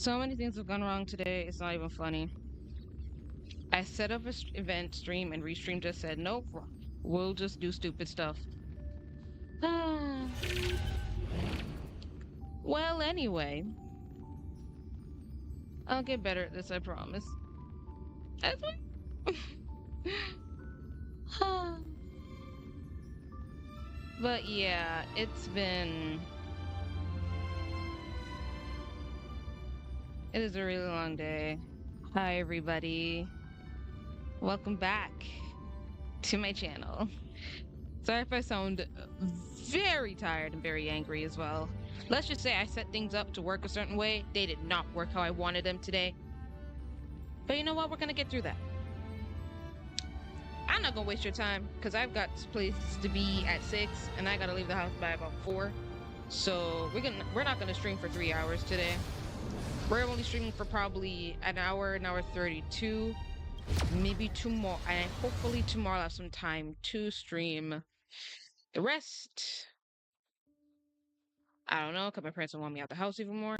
So many things have gone wrong today. It's not even funny. I set up a event stream and Restream just said, nope, we'll just do stupid stuff. Well, anyway, I'll get better at this, I promise. That's what... But yeah, it is a really long day. Hi, everybody. Welcome back to my channel. Sorry if I sound very tired and very angry as well. Let's just say I set things up to work a certain way. They did not work how I wanted them today. But you know what? We're going to get through that. I'm not going to waste your time because I've got places to be at 6 and I got to leave the house by about 4. So we're not going to stream for 3 hours today. We're only streaming for probably an hour 32. Maybe 2 more. And hopefully tomorrow I'll have some time to stream the rest. I don't know, because my parents don't want me out the house even more.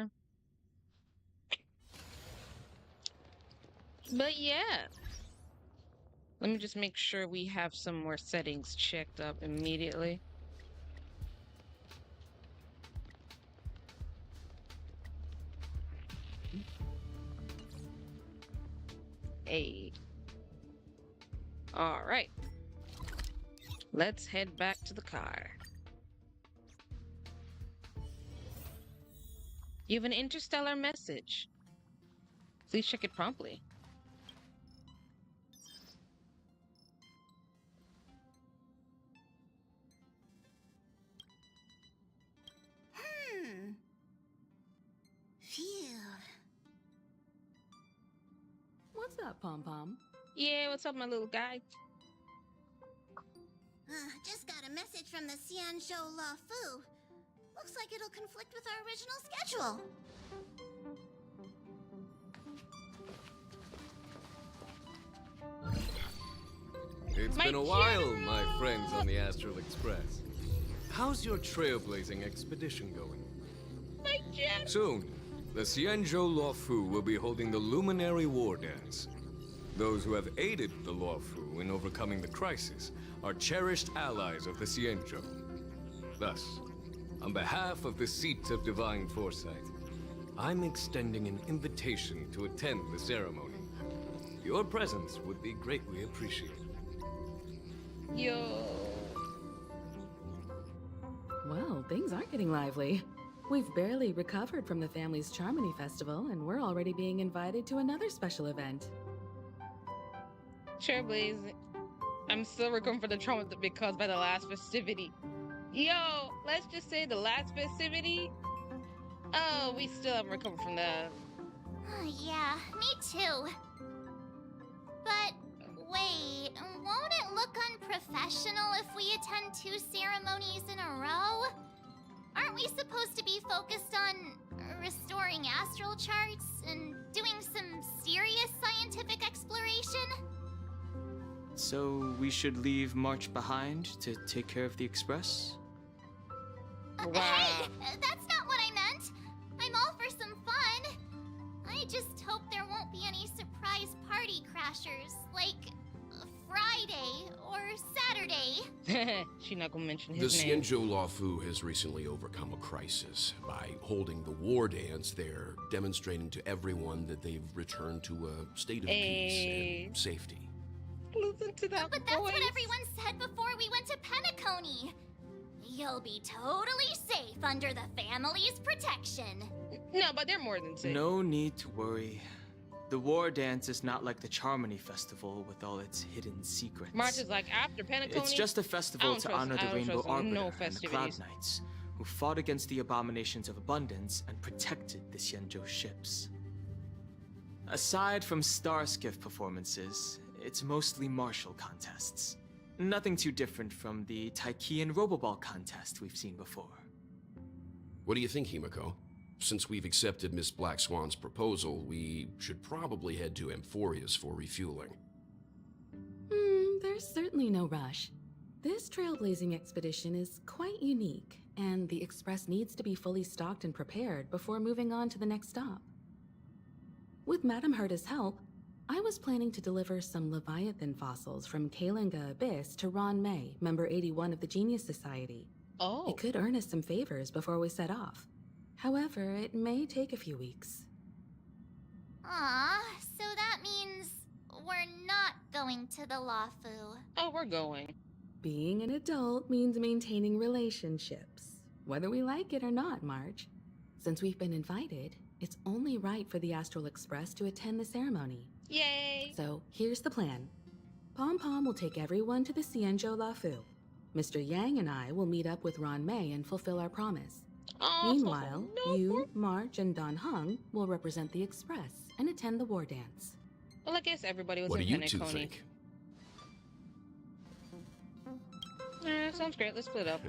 But yeah. Let me just make sure we have some more settings checked up immediately. Hey. All right. Let's head back to the car. You have an interstellar message. Please check it promptly. Phew. What's up, Pom Pom? Yeah, what's up, my little guy? Just got a message from the Xianzhou Luofu. Looks like it'll conflict with our original schedule. It's been a while, my friends on the Astral Express. How's your trailblazing expedition going? My general. Soon, the Xianzhou Luofu will be holding the Luminary War Dance. Those who have aided the Luofu in overcoming the crisis are cherished allies of the Xianzhou. Thus, on behalf of the Seat of Divine Foresight, I'm extending an invitation to attend the ceremony. Your presence would be greatly appreciated. Yo. Well, things aren't getting lively. We've barely recovered from the family's Charmony Festival, and we're already being invited to another special event. Trailblazing. I'm still recovering from the trauma that been caused by the last festivity. Yo, let's just say the last festivity. Oh, we still haven't recovered from that. Yeah, me too. But wait, won't it look unprofessional if we attend 2 ceremonies in a row? Aren't we supposed to be focused on restoring astral charts and doing some serious scientific exploration? So we should leave March behind to take care of the Express? Wow. Hey, that's not what I meant. I'm all for some fun. I just hope there won't be any surprise party crashers, like Friday or Saturday. She's not gonna mention The his name. Xianzhou Luofu has recently overcome a crisis. By holding the war dance, they're demonstrating to everyone that they've returned to a state of peace and safety. Listen to that But that's voice. what everyone said before we went to Penacony. You'll be totally safe under the family's protection. No, but they're more than safe. No need to worry. The War Dance is not like the Charmony Festival with all its hidden secrets. March is like after Penacony. It's just a festival to honor the Rainbow trust Arbiter no and the Cloud festivities. Knights, who fought against the abominations of abundance and protected the Xianzhou ships. Aside from Starskiff performances, it's mostly martial contests. Nothing too different from the Taiki and Roboball contest we've seen before. What do you think, Himiko? Since we've accepted Miss Black Swan's proposal, we should probably head to Amphorius for refueling. There's certainly no rush. This trailblazing expedition is quite unique, and the Express needs to be fully stocked and prepared before moving on to the next stop. With Madame Herta's help, I was planning to deliver some Leviathan fossils from Kalinga Abyss to Ron May, member 81 of the Genius Society. Oh. It could earn us some favors before we set off. However, it may take a few weeks. Aw, so that means we're not going to the Luofu. Oh, we're going. Being an adult means maintaining relationships, whether we like it or not, Marge. Since we've been invited, it's only right for the Astral Express to attend the ceremony. Yay! So here's the plan. Pom Pom will take everyone to the Xianzhou Luofu. Mr. Yang and I will meet up with Ron May and fulfill our promise. Oh, Meanwhile, no, you, Marge, and Don Hung will represent the Express and attend the war dance. Well, I guess everybody was What do in you two Penacony. think? Sounds great. Let's split up.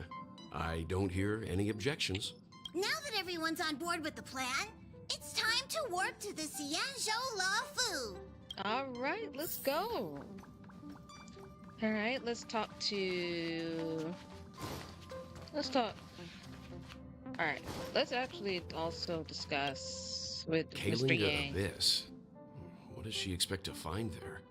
I don't hear any objections. Now that everyone's on board with the plan, it's time to warp to the Xianzhou Luofu. All right, let's go. All right, let's talk. All right, let's actually also discuss with Mr. Kalinga Yang. Abyss. What does she expect to find there?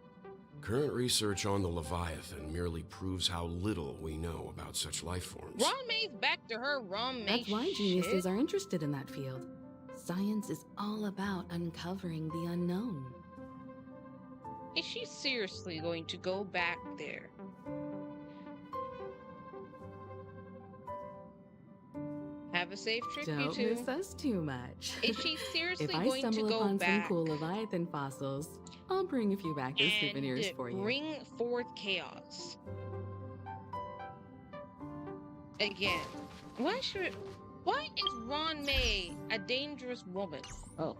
Current research on the Leviathan merely proves how little we know about such life forms. Ron May's back to her Ron May That's why shit. geniuses are interested in that field. Science is all about uncovering the unknown. Is she seriously going to go back there? Have a safe trip, you Don't two. miss us too much. Is she seriously If I going to stumble go upon back some cool Leviathan fossils, I'll bring a few back as souvenirs and for you. bring forth chaos? Again, why is Ron May a dangerous woman? Oh.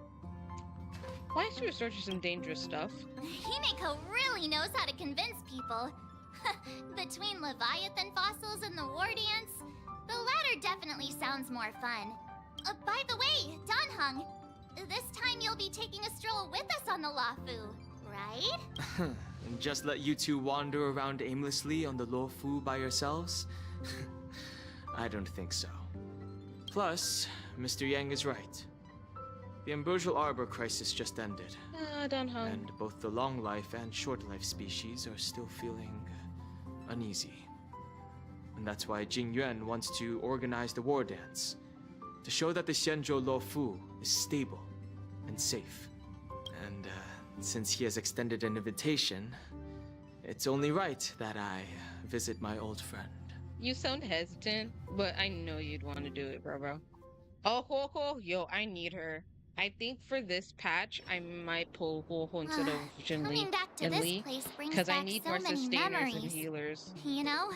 Why is she researching some dangerous stuff? Himeko really knows how to convince people. Between Leviathan fossils and the war dance, the latter definitely sounds more fun. By the way, Don Hung, this time you'll be taking a stroll with us on the Luofu, right? And just let you two wander around aimlessly on the Luofu by yourselves? I don't think so. Plus, Mr. Yang is right. The Ambrosial Arbor crisis just ended, Don Hung. and both the long life and short life species are still feeling uneasy. And that's why Jing Yuan wants to organize the war dance, to show that the Xianzhou Luofu is stable and safe. And since he has extended an invitation, it's only right that I visit my old friend. You sound hesitant, but I know you'd want to do it, bro. Oh, yo, I need her. I think for this patch, I might pull Ho instead of Jinli Coming back to and this Lee, place brings because I back need so more many sustainers and memories. healers. You know?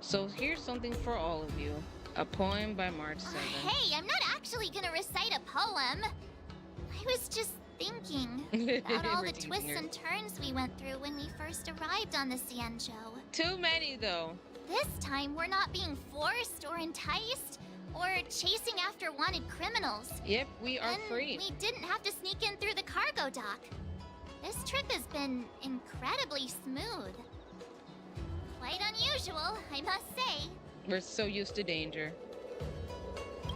So here's something for all of you. A poem by March 7. Hey, I'm not actually gonna recite a poem. I was just thinking about all We're the teasing twists her. and turns we went through when we first arrived on the Xianzhou. Too many, though. This time, we're not being forced or enticed or chasing after wanted criminals. Yep, we are And free. we didn't have to sneak in through the cargo dock. This trip has been incredibly smooth. Quite unusual, I must say. We're so used to danger.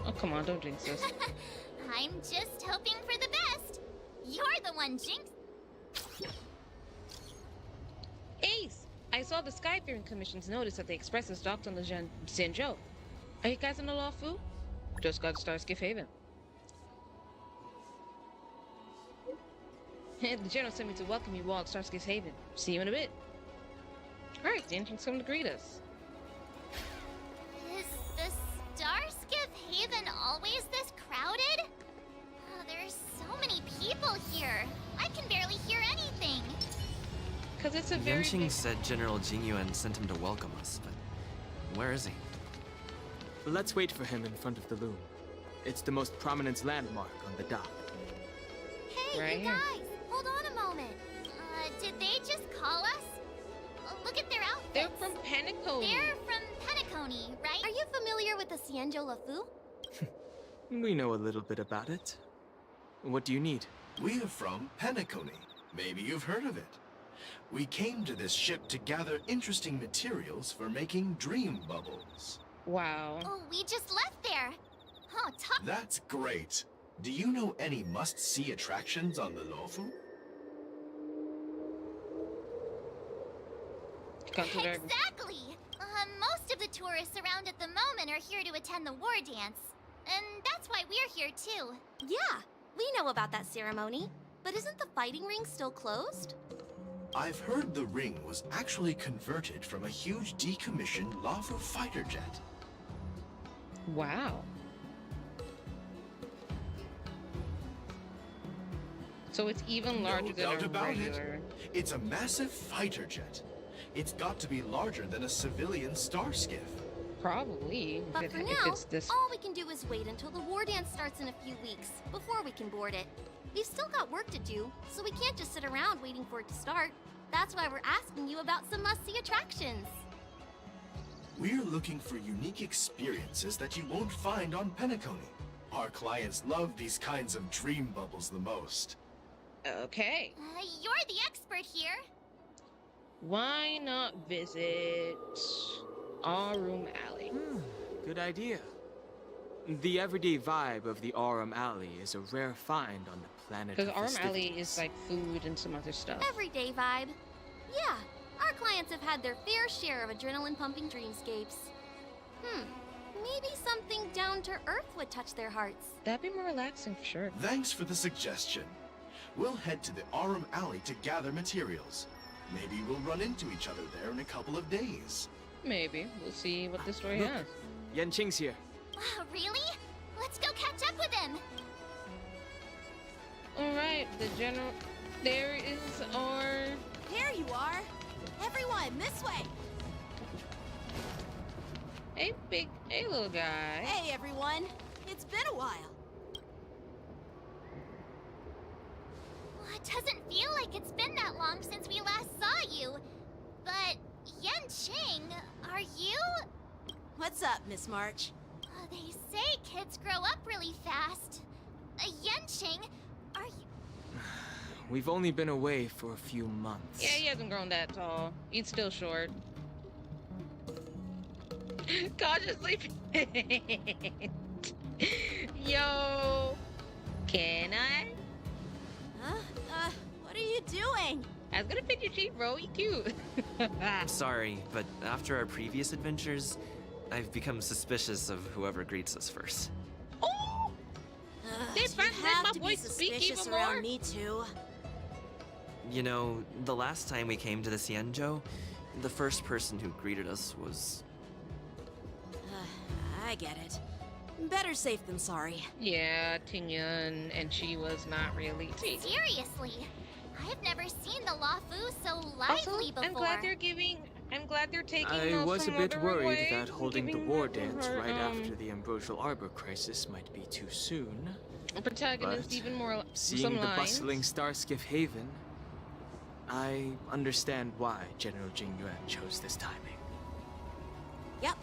Oh, come on, don't jinx us. I'm just hoping for the best. You're the one, Jinx. Ace! I saw the Skyfaring Commission's notice that the Express is docked on the Xianzhou. Are you guys in the Luofu? Just got to Starskiff Haven. The General sent me to welcome you all at Starskiff Haven. See you in a bit. Alright, the engine's coming to greet us. Is the Starskiff Haven always this crowded? Oh, there's so many people here. I can barely hear anything. Because it's a very Yanqing big... said General Jingyuan sent him to welcome us, but where is he? Let's wait for him in front of the loom. It's the most prominent landmark on the dock. Hey, Right you here. guys, hold on a moment. Did they just call us? Look at their outfits. They're from Penacony. They're from Penacony, right? Are you familiar with the Xianzhou Luofu? We know a little bit about it. What do you need? We're from Penacony. Maybe you've heard of it. We came to this ship to gather interesting materials for making dream bubbles. Wow. Oh, we just left there. Oh, talk. That's great. Do you know any must-see attractions on the Luofu? Exactly! Most of the tourists around at the moment are here to attend the war dance. And that's why we're here too. Yeah, we know about that ceremony. But isn't the fighting ring still closed? I've heard the ring was actually converted from a huge decommissioned Luofu fighter jet. Wow. So it's even larger No than doubt a about regular. it. It's a massive fighter jet. It's got to be larger than a civilian star skiff. Probably. But if for if now, it's this. all we can do is wait until the war dance starts in a few weeks, before we can board it. We've still got work to do, so we can't just sit around waiting for it to start. That's why we're asking you about some must-see attractions. We're looking for unique experiences that you won't find on Penacony. Our clients love these kinds of dream bubbles the most. Okay. You're the expert here. Why not visit Aurum Alley? Good idea. The everyday vibe of the Aurum Alley is a rare find on the planet Because of Aurum Alley festivities. is like food and some other stuff. Everyday vibe. Yeah, our clients have had their fair share of adrenaline-pumping dreamscapes. Maybe something down to earth would touch their hearts. That'd be more relaxing for sure. Thanks for the suggestion. We'll head to the Aurum Alley to gather materials. Maybe we'll run into each other there in a couple of days. Maybe. We'll see what the story Look. has. Yanqing's here. Really? Let's go catch up with him. Alright, the general. There is our. There you are. Everyone, this way. Hey little guy. Hey, everyone. It's been a while. Well, it doesn't feel like it's been that long since we last saw you. But, Yanqing, are you? What's up, Miss March? They say kids grow up really fast. Yanqing, are you? We've only been away for a few months. Yeah, he hasn't grown that tall. He's still short. Cautiously. Yo. Can I? Huh? What are you doing? I was gonna pick your cheek, bro. You cute. Sorry, but after our previous adventures, I've become suspicious of whoever greets us first. Oh! They You finally let have my to be voice speak suspicious even around more? me too. You know, the last time we came to the Xianzhou, the first person who greeted us was... I get it. Better safe than sorry. Yeah, Tingyun, and she was not really. Seriously? I've never seen the Luofu so lively before. I'm glad they're taking I was a some bit other worried way that and holding the giving war that to dance her, right after the Ambrosial Arbor crisis might be too soon. protagonist But even more Seeing some the lines. bustling Starskiff Haven, I understand why General Jingyuan chose this timing. Yep.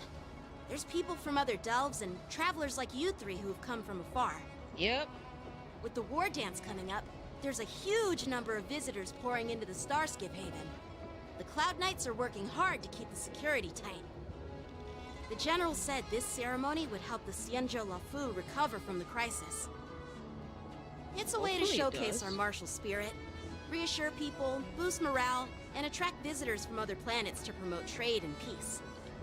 There's people from other delves and travelers like you three who've come from afar. Yep. With the war dance coming up, there's a huge number of visitors pouring into the Starskiff Haven. The Cloud Knights are working hard to keep the security tight. The General said this ceremony would help the Xianzhou Luofu recover from the crisis. It's a way to Hopefully it showcase does. our martial spirit, reassure people, boost morale, and attract visitors from other planets to promote trade and peace.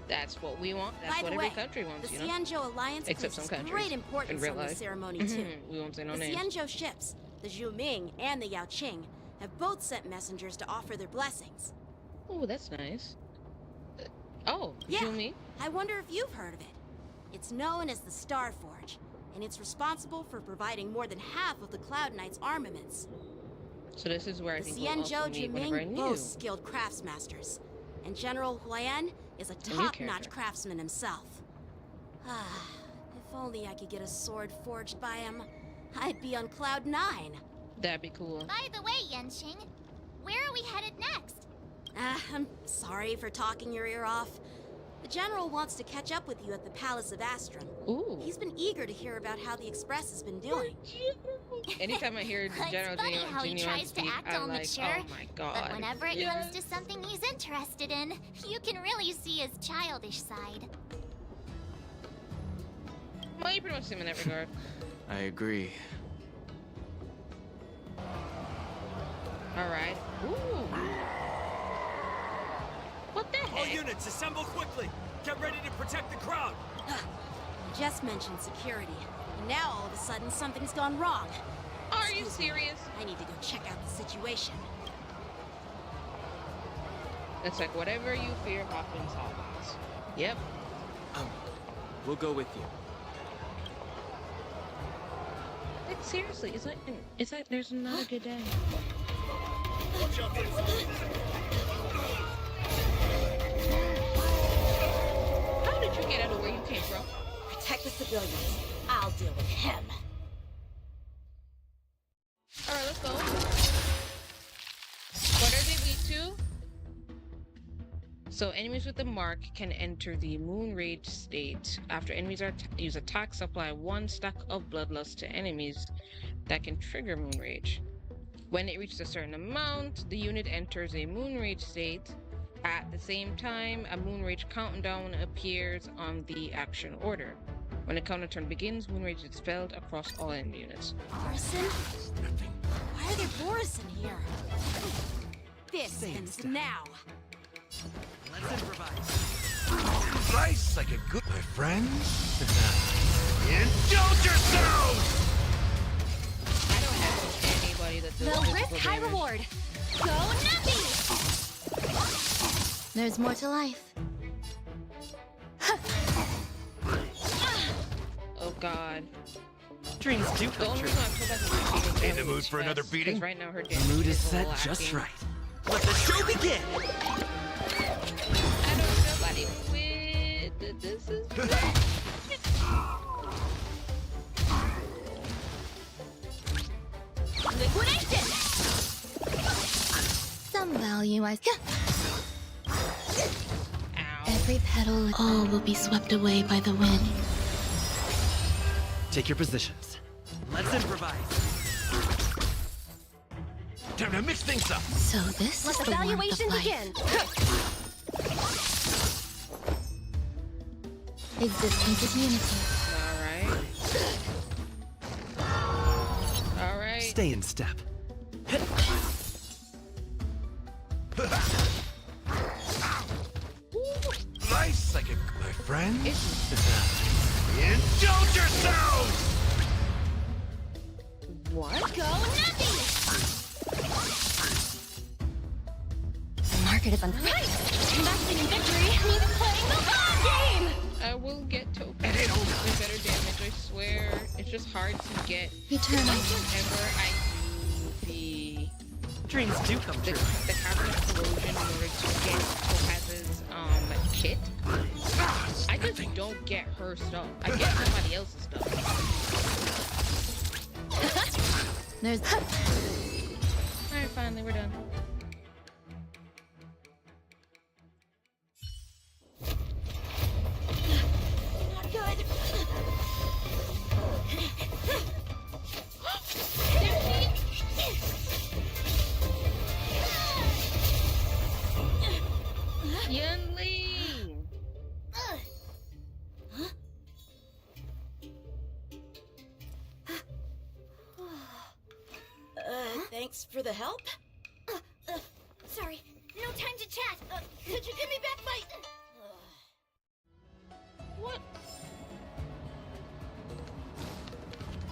That's what we want. That's By what the every way, country wants, the you know? Xianzhou Alliance Except places some countries great in importance real on this life. ceremony too. We won't say no The names. Xianzhou ships, the Zhuming and the Yaoqing, have both sent messengers to offer their blessings. Oh, that's nice. Oh, Yeah. Yumi? I wonder if you've heard of it. It's known as the Star Forge, and it's responsible for providing more than half of the Cloud Knights' armaments. So this is where I The think we'll also Xianzhou meet whenever I Zhuming knew. boasts skilled craftsmasters, and General Huayan is a new top-notch character. craftsman himself. Ah, if only I could get a sword forged by him, I'd be on Cloud 9. That'd be cool. By the way, Yanqing, where are we headed next? I'm sorry for talking your ear off. The General wants to catch up with you at the Palace of Astrum. Ooh. He's been eager to hear about how the Express has been doing. Anytime I hear It's General funny how he Genuine tries to speak, act I'm all like, mature, oh my god. But whenever it Yes. comes to something he's interested in, you can really see his childish side. My Well, you pretty much see him in that regard. I agree. All right. Ooh. What the heck? All units, assemble quickly. Get ready to protect the crowd. Just mentioned security. And now all of a sudden something's gone wrong. Are you serious? I need to go check out the situation. It's like whatever you fear happens. Yep. We'll go with you. Like seriously, it's like there's not a good day. How did you get out of where you came from? Protect the civilians. I'll deal with him. Alright, let's go. What are they weak to? So enemies with the mark can enter the moon rage state. After enemies use attacks, apply 1 stack of bloodlust to enemies that can trigger moon rage. When it reaches a certain amount, the unit enters a moon rage state. At the same time, a moon rage countdown appears on the action order. When the countdown begins, moon rage is expelled across all enemy units. Borison? Why are there Borison here? This ends now. Let's improvise. Nice, like a good, my friends. Indulge yourselves! I don't have anybody that's Low risk, high reward. Go Nuppy! There's more to life. Oh god. Dreams do The come only true. reason I feel like my In the mood for another beating? right now her The mood is set lacking. just right. Let the show begin! I don't know nobody with this is Liquidation! Some value, I... ow. Every petal, all will be swept away by the wind. Take your positions. Let's improvise. Time to mix things up. So this Let is the the warmth valuation of life. begin. Existence is unity. All right. Stay in step. Nice, like a my friend. Indulge yourselves! What? Go Nuppy! The market is unpriced. Investing in victory means playing the long game! I will get tokens with better damage, I swear. It's just hard to get Eternal. whenever I do the Dreams do come true. the carbon explosion in order to get Topaz's kit. I just don't get her stuff. I get somebody else's stuff. There's... Alright, finally, we're done. Not good. Yunli! Thanks for the help. Sorry, no time to chat. Could you give me back my... What?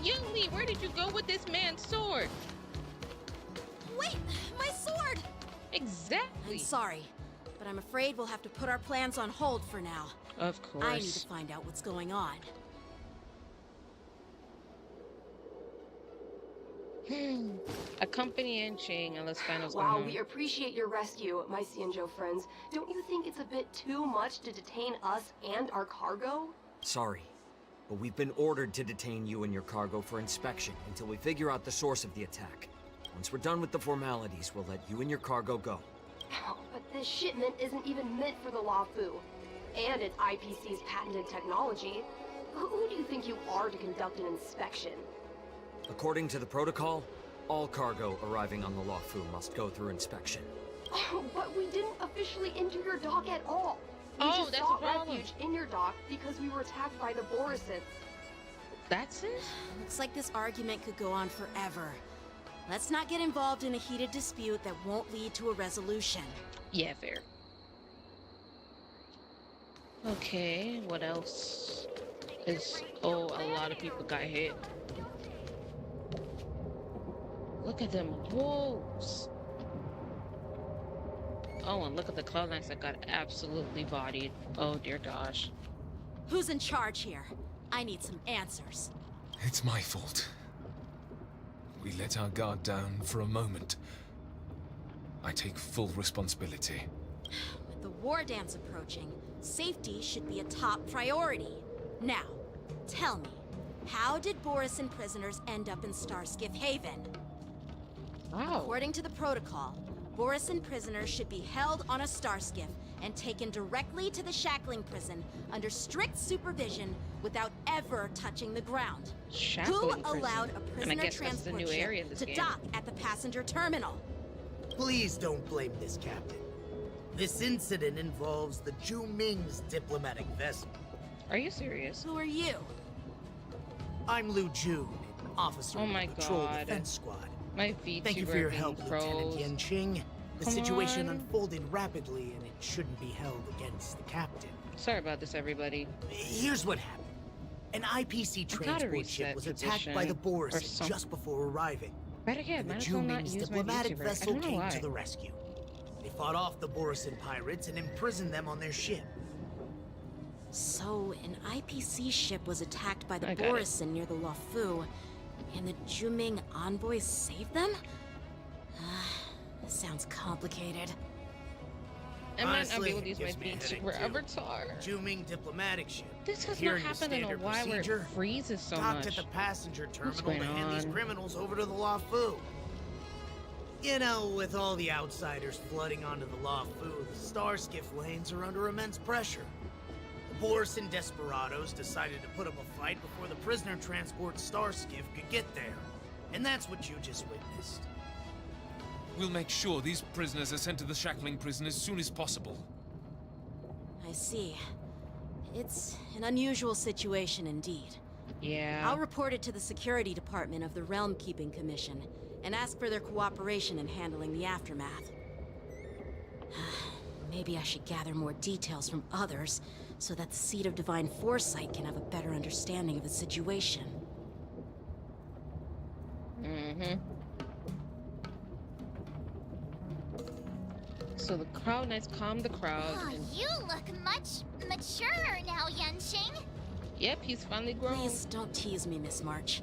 Yunli, where did you go with this man's sword? Wait, my sword! Exactly. I'm sorry, but I'm afraid we'll have to put our plans on hold for now. Of I need to course. find out what's going on. Accompany Enching and let's find out what's While going on. we appreciate your rescue, my Xianzhou friends, don't you think it's a bit too much to detain us and our cargo? Sorry, but we've been ordered to detain you and your cargo for inspection until we figure out the source of the attack. Once we're done with the formalities, we'll let you and your cargo go. But this shipment isn't even meant for the Luofu. And it's IPC's patented technology. Who do you think you are to conduct an inspection? According to the protocol, all cargo arriving on the Luofu must go through inspection. Oh, but we didn't officially enter your dock at all. We Oh, just that's sought the problem. refuge in your dock because we were attacked by the Borisons. That's it? Looks like this argument could go on forever. Let's not get involved in a heated dispute that won't lead to a resolution. Yeah, fair. Okay, what else is... Oh, a lot of people got hit. Look at them wolves. Oh, and look at the Cloud Knights that got absolutely bodied. Oh, dear gosh. Who's in charge here? I need some answers. It's my fault. We let our guard down for a moment. I take full responsibility. With the war dance approaching, safety should be a top priority. Now, tell me, how did Borisin prisoners end up in Starskiff Haven? Wow. According to the protocol, Borisin prisoners should be held on a Starskiff and taken directly to the shackling prison under strict supervision without ever touching the ground. Who allowed a prisoner transport ship to dock at the passenger terminal? Please don't blame this captain. This incident involves the Zhu Ming's diplomatic vessel. Are you serious? Who are you? I'm Lu Jun, an officer of the Patrol Defense Squad. My feet. Thank you for your help, Lieutenant Yanqing. The situation unfolded rapidly, and it shouldn't be held against the captain. Sorry about this, everybody. Here's what happened. An IPC transport ship was attacked by the Borisin just before arriving. Right again, the Zhu Ming's diplomatic vessel came to the rescue. They fought off the Borisin pirates and imprisoned them on their ship. So, an IPC ship was attacked by the Borisin near the Luofu, and the Zhu Ming envoys saved them? Sounds complicated. I might not be able to use my feet for Avatar. Zhu Ming diplomatic ship. This has not happened in a while where it freezes so much. Docked at the passenger terminal to hand these criminals over to the Luofu. You know, with all the outsiders flooding onto the Luofu, the Starskiff lanes are under immense pressure. The Borisin desperados decided to put up a fight before the prisoner transport Starskiff could get there. And that's what you just witnessed. We'll make sure these prisoners are sent to the shackling prison as soon as possible. I see. It's an unusual situation indeed. Yeah. I'll report it to the security department of the Realm Keeping Commission and ask for their cooperation in handling the aftermath. Maybe I should gather more details from others so that the Seed of Divine Foresight can have a better understanding of the situation. Mm-hmm. So the Cloud Knights calmed the crowd. Oh, you look much maturer now, Yanqing. Yep, he's finally grown. Please don't tease me, Miss March.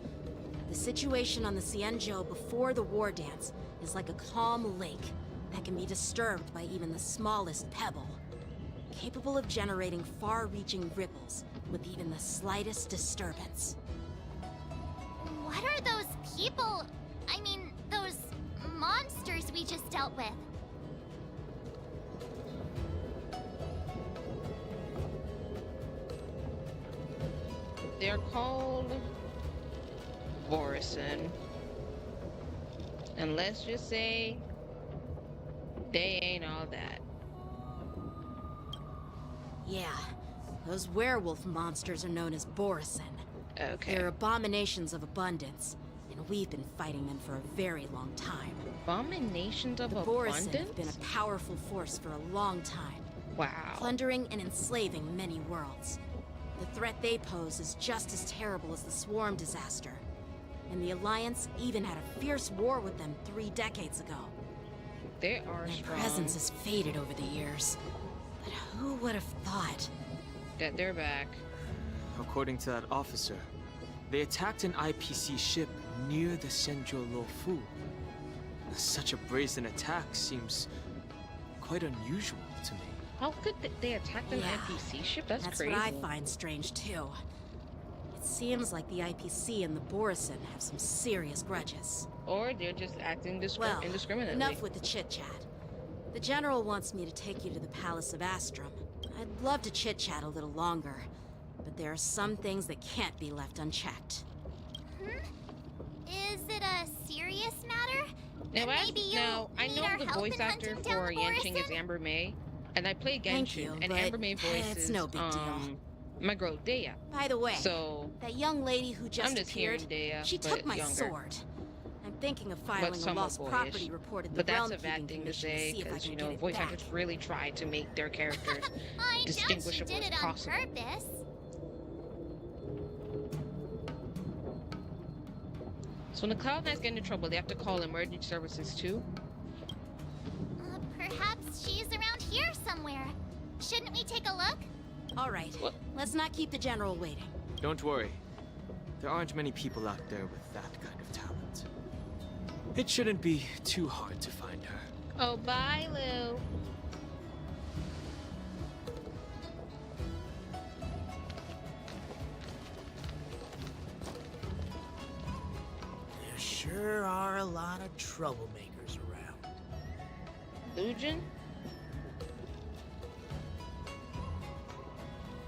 The situation on the Xianzhou before the war dance is like a calm lake that can be disturbed by even the smallest pebble, capable of generating far-reaching ripples with even the slightest disturbance. What are those people? I mean, those monsters we just dealt with? They're called Borisin. And let's just say they ain't all that. Yeah, those werewolf monsters are known as Borisin. Okay. They're abominations of abundance, and we've been fighting them for a very long time. Abominations of abundance? The Borisin have been a powerful force for a long time. Wow. Plundering and enslaving many worlds. The threat they pose is just as terrible as the Swarm disaster. And the Alliance even had a fierce war with them 3 decades ago. They are strong. Their presence has faded over the years. But who would have thought? That they're back. According to that officer, they attacked an IPC ship near the Xianzhou Luofu. Such a brazen attack seems quite unusual to me. How could they attack an IPC ship? That's crazy. That's what I find strange too. It seems like the IPC and the Borisin have some serious grudges. Or they're just acting indiscriminately. Enough with the chit-chat. The General wants me to take you to the Palace of Astrum. I'd love to chit-chat a little longer, but there are some things that can't be left unchecked. Is it a serious matter? I know the voice actor for Yanqing is Amber May, and I play Genshin, and Amber May voices it's no big deal. my girl Dea. By the way, So that young lady who just I'm just appeared, hearing Dea, she but took my younger. sword. I'm thinking of filing a somewhat lost boyish. property report at the But that's a Realm bad Keeping thing to Commission say see if I because, can you get know, it voice back. actors really try to make their characters I doubt she distinguishable did as it on possible. purpose. So when the Cloud Knights get into trouble, they have to call emergency services too. Perhaps she's around here somewhere. Shouldn't we take a look? All right, let's not keep the General waiting. Don't worry. There aren't many people out there with that kind of talent. It shouldn't be too hard to find her. Oh, bye, Lou. There sure are a lot of troublemakers around. Lujin?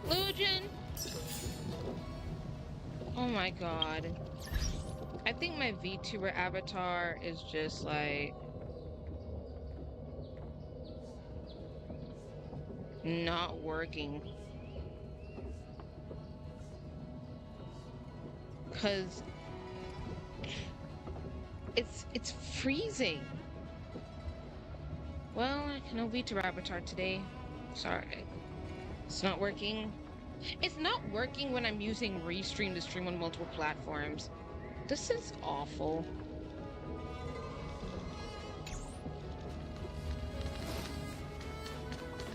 Lujin! Oh my god. I think my VTuber avatar is just like... not working. Cause... it's freezing. Well, I can no VTuber avatar today. Sorry. It's not working. It's not working when I'm using Restream to stream on multiple platforms. This is awful.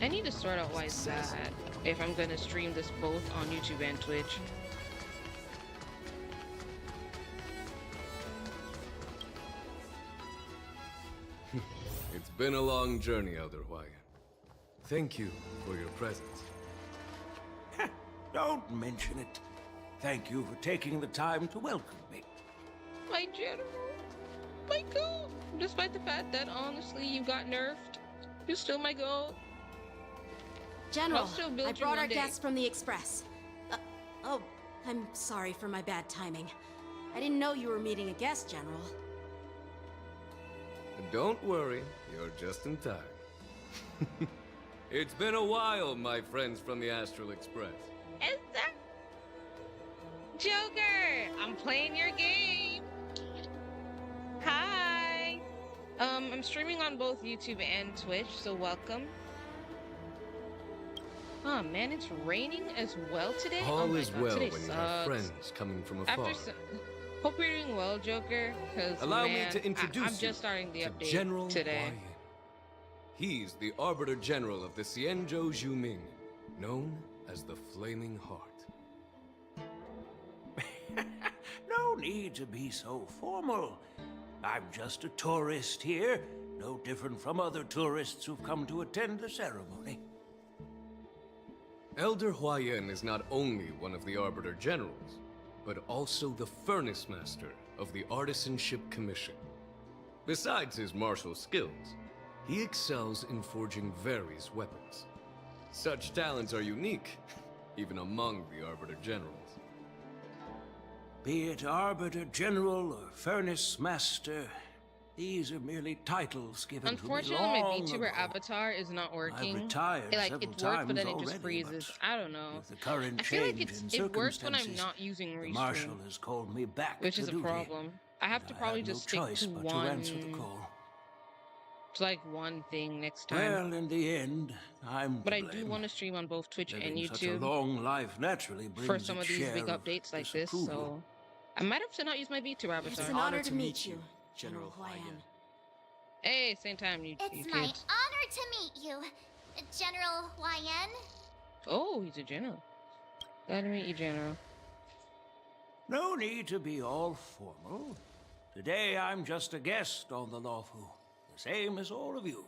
I need to sort out why it's that if I'm gonna stream this both on YouTube and Twitch. It's been a long journey, Elder Huayan. Thank you for your presence. Don't mention it. Thank you for taking the time to welcome me. My general. My goat. Despite the fact that honestly you got nerfed, you're still my goat. General, I you brought one our day. guests from the Express. Oh, I'm sorry for my bad timing. I didn't know you were meeting a guest, General. Don't worry, you're just in time. It's been a while, my friends from the Astral Express. Is that Joker? I'm playing your game. Hi. I'm streaming on both YouTube and Twitch, so welcome. Oh man, it's raining as well today. All oh my is God, well today when you sucks. have friends coming from afar. Hope you're doing well, Joker. Because Allow man, me to introduce I'm just starting the to update General today. Huayan. He's the Arbiter General of the Xianzhou Zhuming, known as the Flaming Heart. No need to be so formal. I'm just a tourist here, no different from other tourists who've come to attend the ceremony. Elder Huayan is not only one of the Arbiter Generals, but also the Furnace Master of the Artisanship Commission. Besides his martial skills, he excels in forging various weapons. Such talents are unique, even among the Arbiter Generals. Be it Arbiter General or Furnace Master, these are merely titles given Unfortunately, to me my long VTuber ago. avatar is not working. I've retired It, like, several it works, but then times it just already, freezes. but I don't know. with the current I feel like change it's, in it works when I'm circumstances, not using the Restream, Marshal has called me back which to is a duty. problem. I have to probably I had just no stick choice to but one, to answer the call. like one thing next time. Well, in the end, I'm But to I do blame. want to stream on both Twitch and Living such a YouTube long life naturally brings for some of its these share big of updates like this. disapproval. So I might have to not use my VTuber avatar. It's an honor to meet you, General Huayan. Hey, same time, you It's you my kids. honor to meet you, General Huayan. Oh, he's a general. Glad to meet you, General. No need to be all formal. Today I'm just a guest on the Luofu, the same as all of you.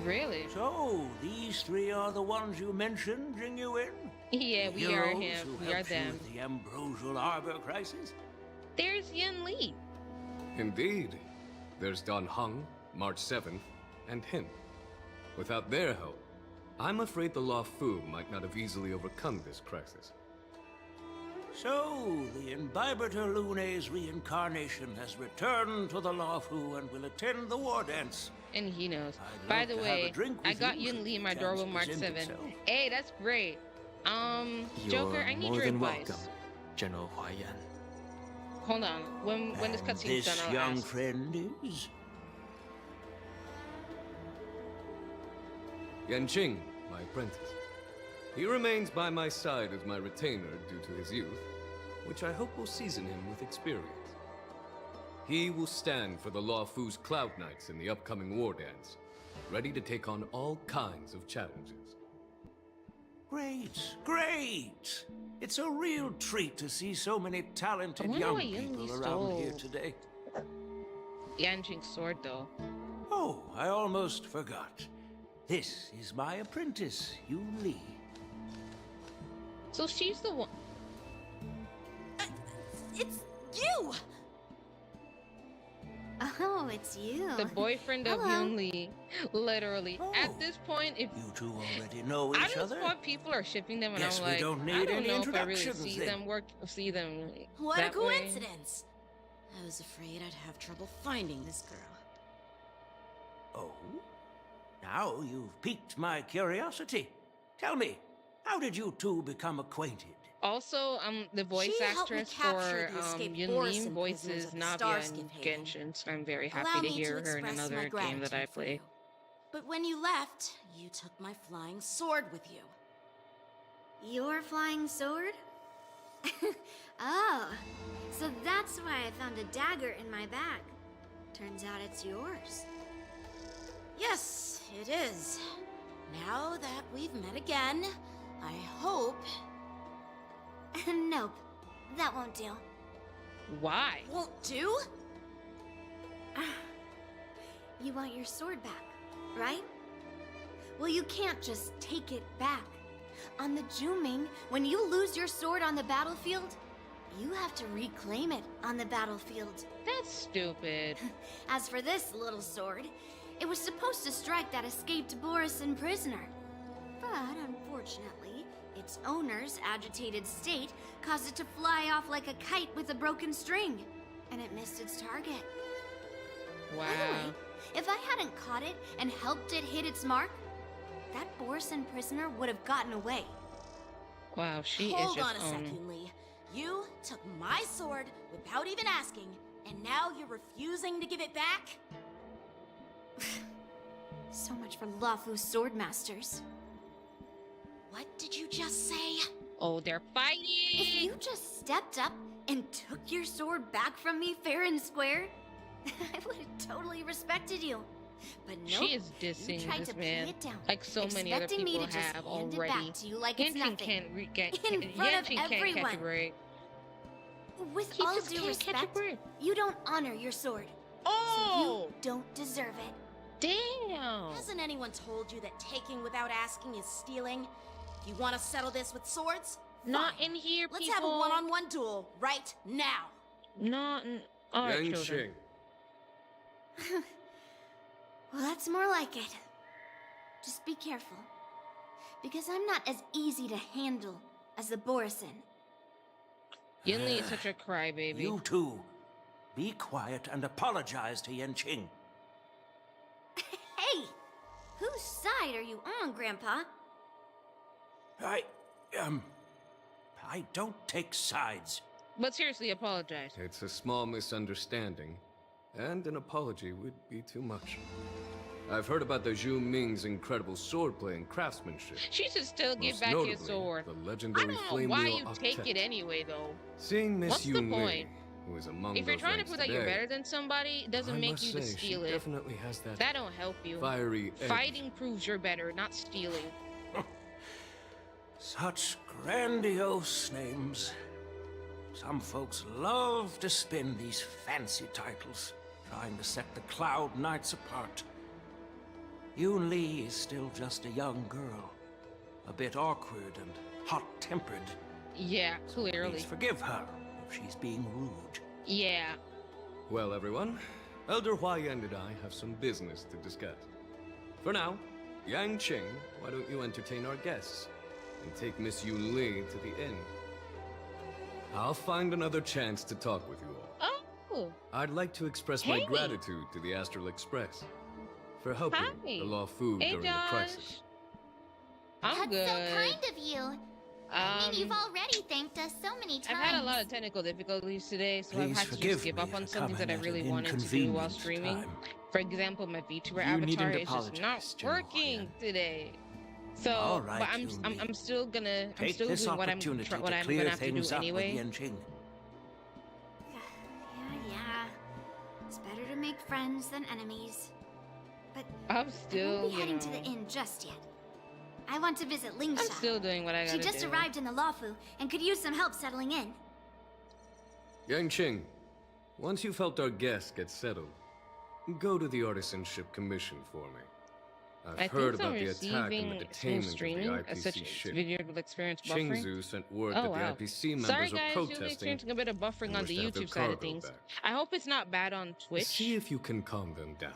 Really? So, these three are the ones you mentioned, Jingyuin? Yeah, The we are heroes him. who We are helped you them. with the Ambrosial Arbor crisis? There's Yin Li. Indeed. There's Don Hung, March 7th, and him. Without their help, I'm afraid the Luofu might not have easily overcome this crisis. So, the Imbibitor Lune's reincarnation has returned to the Luofu and will attend the war dance. And he knows. I'd By love the to have a way, drink I with got you Yin should Li in my the door chance with March present 7th. itself. Hey, that's great. Joker, I need more your than advice. welcome, General Hua Yan. Hold on. When this cutscene's done, This I'll young ask. friend is? Yanqing, my apprentice. He remains by my side as my retainer due to his youth, which I hope will season him with experience. He will stand for the Luofu's Cloud Knights in the upcoming war dance, ready to take on all kinds of challenges. Great, great! It's a real treat to see so many talented wonder young why Yun people Li around here stole- today. Yanqing's sword, though. Oh, I almost forgot. This is my apprentice, Yun Li. So she's the one. It's you! Oh, it's you. The boyfriend of Hello. Yun Li. Literally. At this point, if You two already know I each just other? thought people are shipping them, and Guess I'm we like, don't I need don't any know if I really introductions see then. them What a that way. coincidence! I was afraid I'd have trouble finding this girl. Oh? Now you've piqued my curiosity. Tell me, how did you two become acquainted? Also, the voice She helped me actress capture for the escaped Yun Li Borison prisoners voices at the Navia Starscape and Haven. Genshin, so I'm very Allow happy to me hear her in express my another game that gratitude I for play. you. But when you left, you took my flying sword with you. Your flying sword? Oh, so that's why I found a dagger in my bag. Turns out it's yours. Yes, it is. Now that we've met again, I hope... Nope, that won't do. Why? Won't do? You want your sword back, right? Well, you can't just take it back. On the Juming, when you lose your sword on the battlefield, you have to reclaim it on the battlefield. That's stupid. As for this little sword, it was supposed to strike that escaped Borison prisoner. But unfortunately, its owner's agitated state caused it to fly off like a kite with a broken string, and it missed its target. Wow. By the way, if I hadn't caught it and helped it hit its mark, that Borison prisoner would have gotten away. Wow, she is Hold just on a second, Lee. You took my sword without even asking, and now you're refusing to give it back? So much for Luofu sword masters. What did you just say? Oh, they're fighting! If you just stepped up and took your sword back from me fair and square, I would have totally respected you. But nope, She is you dissing tried this to man, play it down, like so many other expecting me people to just have hand it already. back to you like it's Genshin nothing. can't In front of Genshin can't catch a everyone. break. With He all just due can't catch a respect, break. you don't honor your sword. Oh! So you don't deserve it. Damn! Hasn't anyone told you that taking without asking is stealing? If you want to settle this with swords, Not fine. in here, Let's people. have a one-on-one duel right now. Not in... Alright, children. Yanqing, Well, that's more like it. Just be careful. Because I'm not as easy to handle as the Borison. Yun Li is such a crybaby. You two, be quiet and apologize to Yanqing. Hey! Whose side are you on, Grandpa? I don't take sides. But seriously, apologize. it's a small misunderstanding, and an apology would be too much. I've heard about the Zhu Ming's incredible swordplay and craftsmanship. She should still give Most back notably, his sword. the I legendary don't know flame why wheel you take octet. it anyway, though. Seeing Miss What's the Yun Li, point? who is among If you're those trying to ranks prove that you're today, better than somebody, it doesn't I make must you to say, steal she it. definitely has that That don't help you. fiery edge. Fighting proves you're better, not stealing. Such grandiose names. Some folks love to spin these fancy titles, trying to set the Cloud Knights apart. Yun Li is still just a young girl, a bit awkward and hot-tempered. Yeah, clearly. Please forgive her if she's being rude. Yeah. Well, everyone, Elder Hua Yan and I have some business to discuss. For now, Yanqing, why don't you entertain our guests and take Miss Yun Li to the inn? I'll find another chance to talk with you all. Oh! I'd like to express Hey. my gratitude to the Astral Express for helping Hi. the Luofu Hey, during the Josh. crisis. I'm That's good. so kind of you. I mean, you've already thanked us so many times. I've had a lot of technical difficulties today, so I've Please had to forgive just give up me on for something that I coming at really an wanted to do while inconvenient streaming. time. For example, my VTuber You avatar needn't is just not apologize, General working today. So, All right, but I'm still gonna Take still this doing what I'm opportunity what to I'm clear gonna have to do things up with anyway. Xianzhou. Yeah. It's better to make friends than enemies. But I'm I still, won't be you heading to know, the inn just yet. I want to visit Lingsha. I'm still doing what I gotta She just do. arrived in the Luofu and could use some help settling in. Yangqing, once you've helped our guests get settled, go to the Artisanship Commission for me. I've heard about the attack and the detainment of the IPC ship. Video experience buffering. Xianzhou sent word Oh, that wow. the IPC members Sorry are guys, you'll be protesting experiencing a bit of buffering and on wish the to have their YouTube side of cargo things. back. I hope it's not bad on Twitch. See if you can calm them down.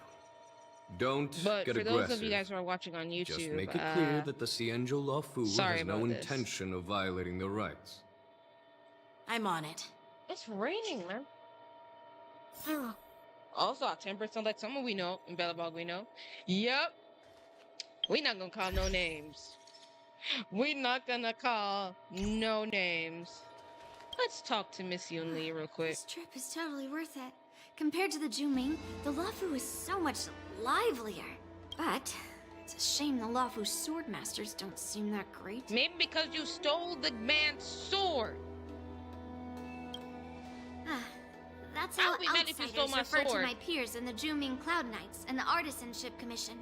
Don't But get for aggressive. those of you guys who are watching on YouTube, Just make it clear that the Xianzhou Luofu sorry has no about this. intention of violating their rights. I'm on it. It's raining, man. Also, our 10% like someone we know in Bellabog we know. Yep. We not gonna call no names. We not gonna call no names. Let's talk to Miss Yun Li real quick. This trip is totally worth it. Compared to the Juming, the Luofu is so much livelier. But it's a shame the Luofu swordmasters don't seem that great. Maybe because you stole the man's sword. That's I'll how be mad if you stole outsiders my refer sword. to my peers in the Juming Cloud Knights and the Artisanship Commission.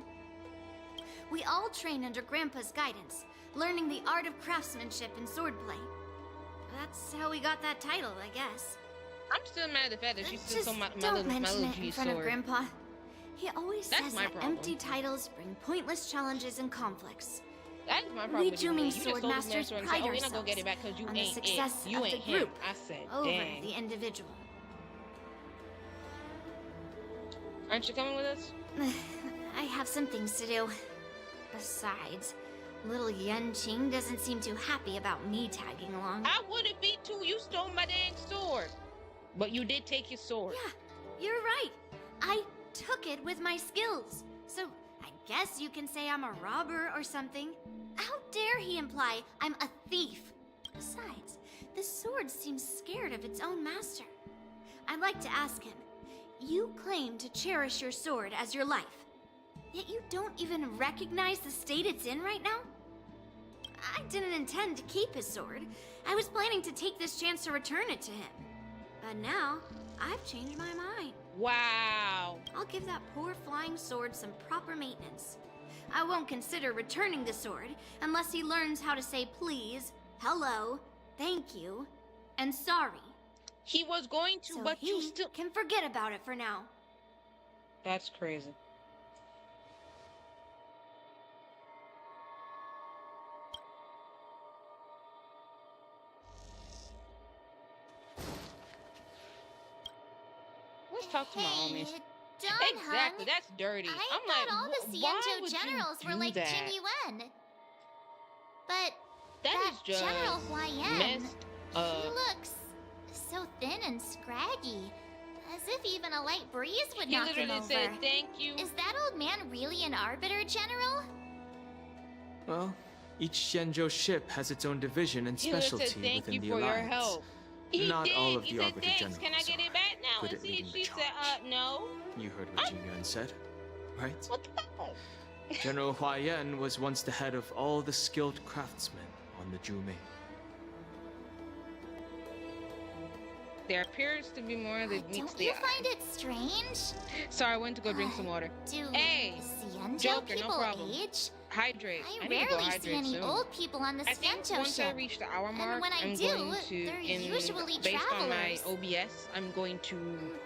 We all train under Grandpa's guidance, learning the art of craftsmanship and swordplay. That's how we got that title, I guess. I'm still mad at the fact that she still Just stole my don't little mention it in G front of sword. Grandpa. He always That's says my that problem. empty titles bring pointless challenges and conflicts. That is my problem We with you. Lee. Juming You just stole this man's swordmasters sword and pride said, oh, we're not gonna get ourselves it back because you on the ain't success it. You of ain't the him. group I said, over dang. the individual. Aren't you coming with us? I have some things to do. Besides, little Yunqing doesn't seem too happy about me tagging along. I wouldn't be too. You stole my dang sword. But you did take his sword. Yeah, you're right. I took it with my skills. So I guess you can say I'm a robber or something. How dare he imply I'm a thief? Besides, the sword seems scared of its own master. I'd like to ask him. You claim to cherish your sword as your life, yet you don't even recognize the state it's in right now? I didn't intend to keep his sword. I was planning to take this chance to return it to him. But now, I've changed my mind. Wow. I'll give that poor flying sword some proper maintenance. I won't consider returning the sword unless he learns how to say please, hello, thank you, and sorry. He was going to, So but he you still can forget about it for now. That's crazy. Let's talk to my homies. Done, Exactly, hun. that's dirty. I I'm thought like, all the why Xianzhou would generals you were do like that? Jin Yuan. But That is just General Huayan, messed up. he looks so thin and scraggy. As if even a light breeze would He knock him literally over. said, thank you. Is that old man really an arbiter, General? Well, each Xianzhou ship has its own division and He literally specialty said, thank within you the for your Alliance. help. He Not did. all of He the said, Arbiter thanks. Generals Can I get it back now? good And at see, leading the she said, no. You heard what Jin Yuan said, right? What the heck? General Huayan was once the head of all the skilled craftsmen on the Jumei. There appears to be more that meets Don't the you eye. find it strange? Sorry, I went to go drink some water. Do Hey, Xianzhou Joker, people no problem. age? Hydrate. I need to go rarely see hydrate any soon. old people on the I think Xianzhou once I ship. reach the hour mark, And when I I'm do, going to, they're usually based on my travelers. OBS, I'm going to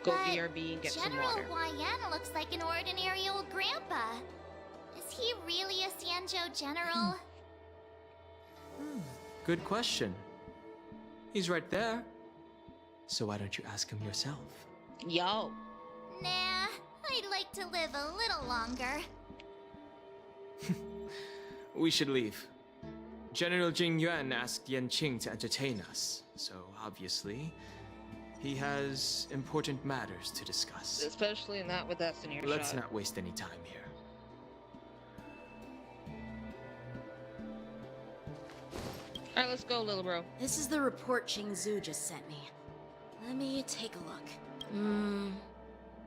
go But BRB and get some General water. Huayan looks like an ordinary old grandpa. Is he really a Xianzhou general? Good question. He's right there. So why don't you ask him yourself? Yo. Nah, I'd like to live a little longer. We should leave. General Jing Yuan asked Yanqing to entertain us, so obviously, he has important matters to discuss. Especially not with us in your Let's shot. not waste any time here. Alright, let's go, little bro. This is the report Xianzhou just sent me. Let me take a look.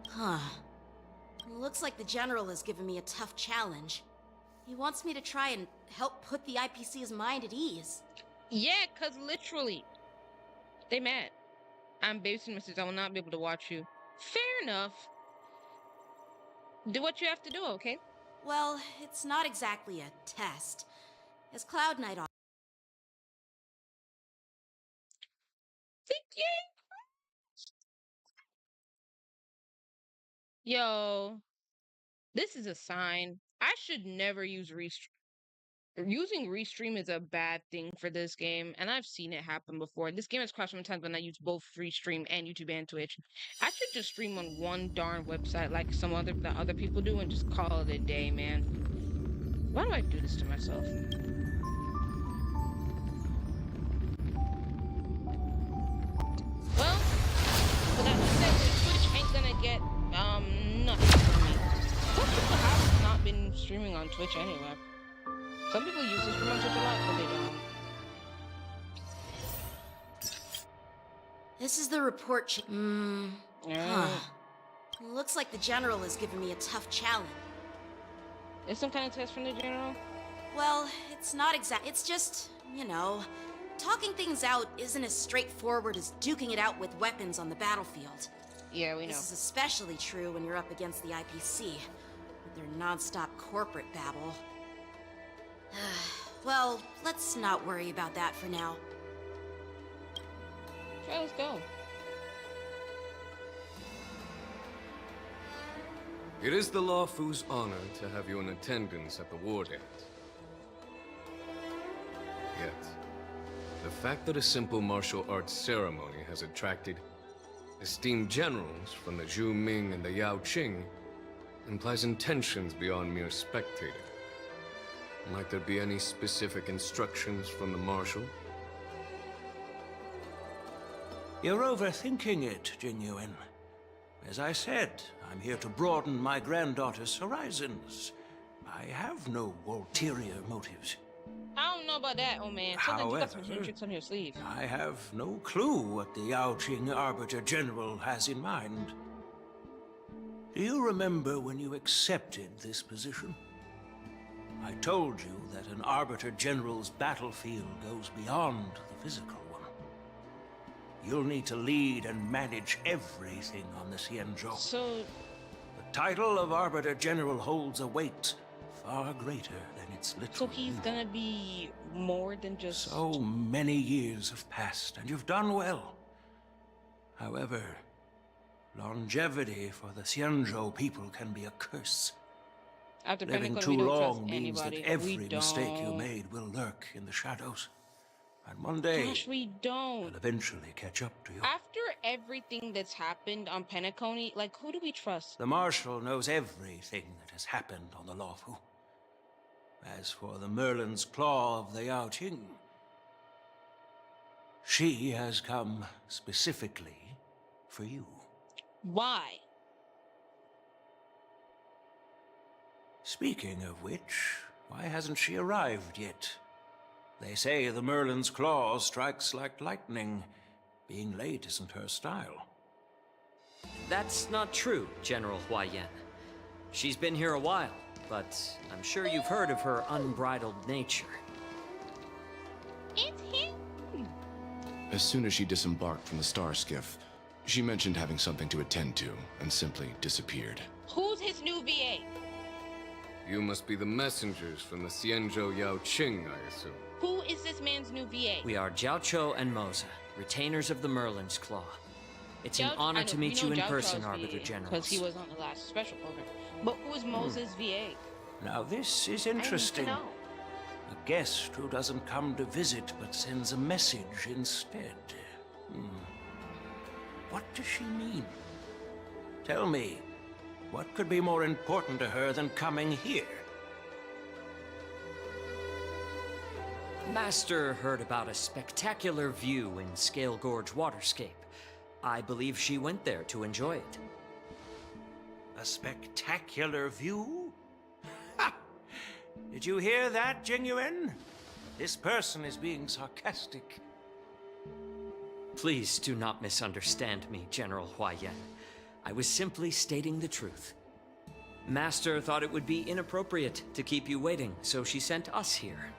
Huh. Looks like the General has given me a tough challenge. He wants me to try and help put the IPC's mind at ease. Yeah, cause literally, they mad. I'm babysitting Mrs. I will not be able to watch you. Fair enough. Do what you have to do, okay? Well, it's not exactly a test. As Cloud Knight Yo, this is a sign. I should never use Restream. Using Restream is a bad thing for this game, and I've seen it happen before. This game has crashed many times when I use both Restream and YouTube and Twitch. I should just stream on one darn website like some other people do and just call it a day, man. Why do I do this to myself? Well, but that said, Twitch ain't gonna get nothing from me. Most people have not been streaming on Twitch anyway. Some people use this stream on Twitch a lot, but they don't. This is the report. Huh. Looks like the General has given me a tough challenge. Is some kind of test from the General? Well, it's not exact. It's just, talking things out isn't as straightforward as duking it out with weapons on the battlefield. Yeah, we know. This is especially true when you're up against the IPC, with their non-stop corporate babble. Well, let's not worry about that for now. Okay, let's go. It is the Luofu's honor to have you in attendance at the war dance. Yet, the fact that a simple martial arts ceremony has attracted esteemed generals from the Zhu Ming and the Yao Qing implies intentions beyond mere spectating. Might there be any specific instructions from the Marshal? You're overthinking it, Jingyuan. As I said, I'm here to broaden my granddaughter's horizons. I have no ulterior motives. I don't know about that, old man. Sometimes you got some hidden tricks on your sleeve. I have no clue what the Yao Qing Arbiter General has in mind. Do you remember when you accepted this position? I told you that an Arbiter General's battlefield goes beyond the physical one. You'll need to lead and manage everything on the Xianzhou. So... the title of Arbiter General holds a weight far greater than its literal So he's gonna be more than just... So many years have passed, and you've done well. However, longevity for the Xianzhou people can be a curse. After Living too long means that every mistake you made will lurk in the shadows. And one day, Gosh, we don't. it'll eventually catch up to you. After everything that's happened on Penacony, like, who do we trust? The Marshal knows everything that has happened on the Luofu. As for the Merlin's Claw of the Yao Qing, she has come specifically for you. Why? Speaking of which, why hasn't she arrived yet? They say the Merlin's Claw strikes like lightning. Being late isn't her style. That's not true, General Huaiyan. She's been here a while, but I'm sure you've heard of her unbridled nature. It's him! As soon as she disembarked from the star skiff, she mentioned having something to attend to and simply disappeared. Who's his new VA? You must be the messengers from the Xianzhou Yao Qing, I assume. Who is this man's new VA? We are Jiaoqiu and Moza, retainers of the Merlin's Claw. It's an honor to meet you in person, Arbiter General. Because he was on the last special program. But who is Moza's VA? Now this is interesting. A guest who doesn't come to visit but sends a message instead. What does she mean? Tell me, what could be more important to her than coming here? Master heard about a spectacular view in Scale Gorge Waterscape. I believe she went there to enjoy it. A spectacular view? Ha! Did you hear that, Jingyuan? This person is being sarcastic. Please do not misunderstand me, General Huaiyan. I was simply stating the truth. Master thought it would be inappropriate to keep you waiting, so she sent us here.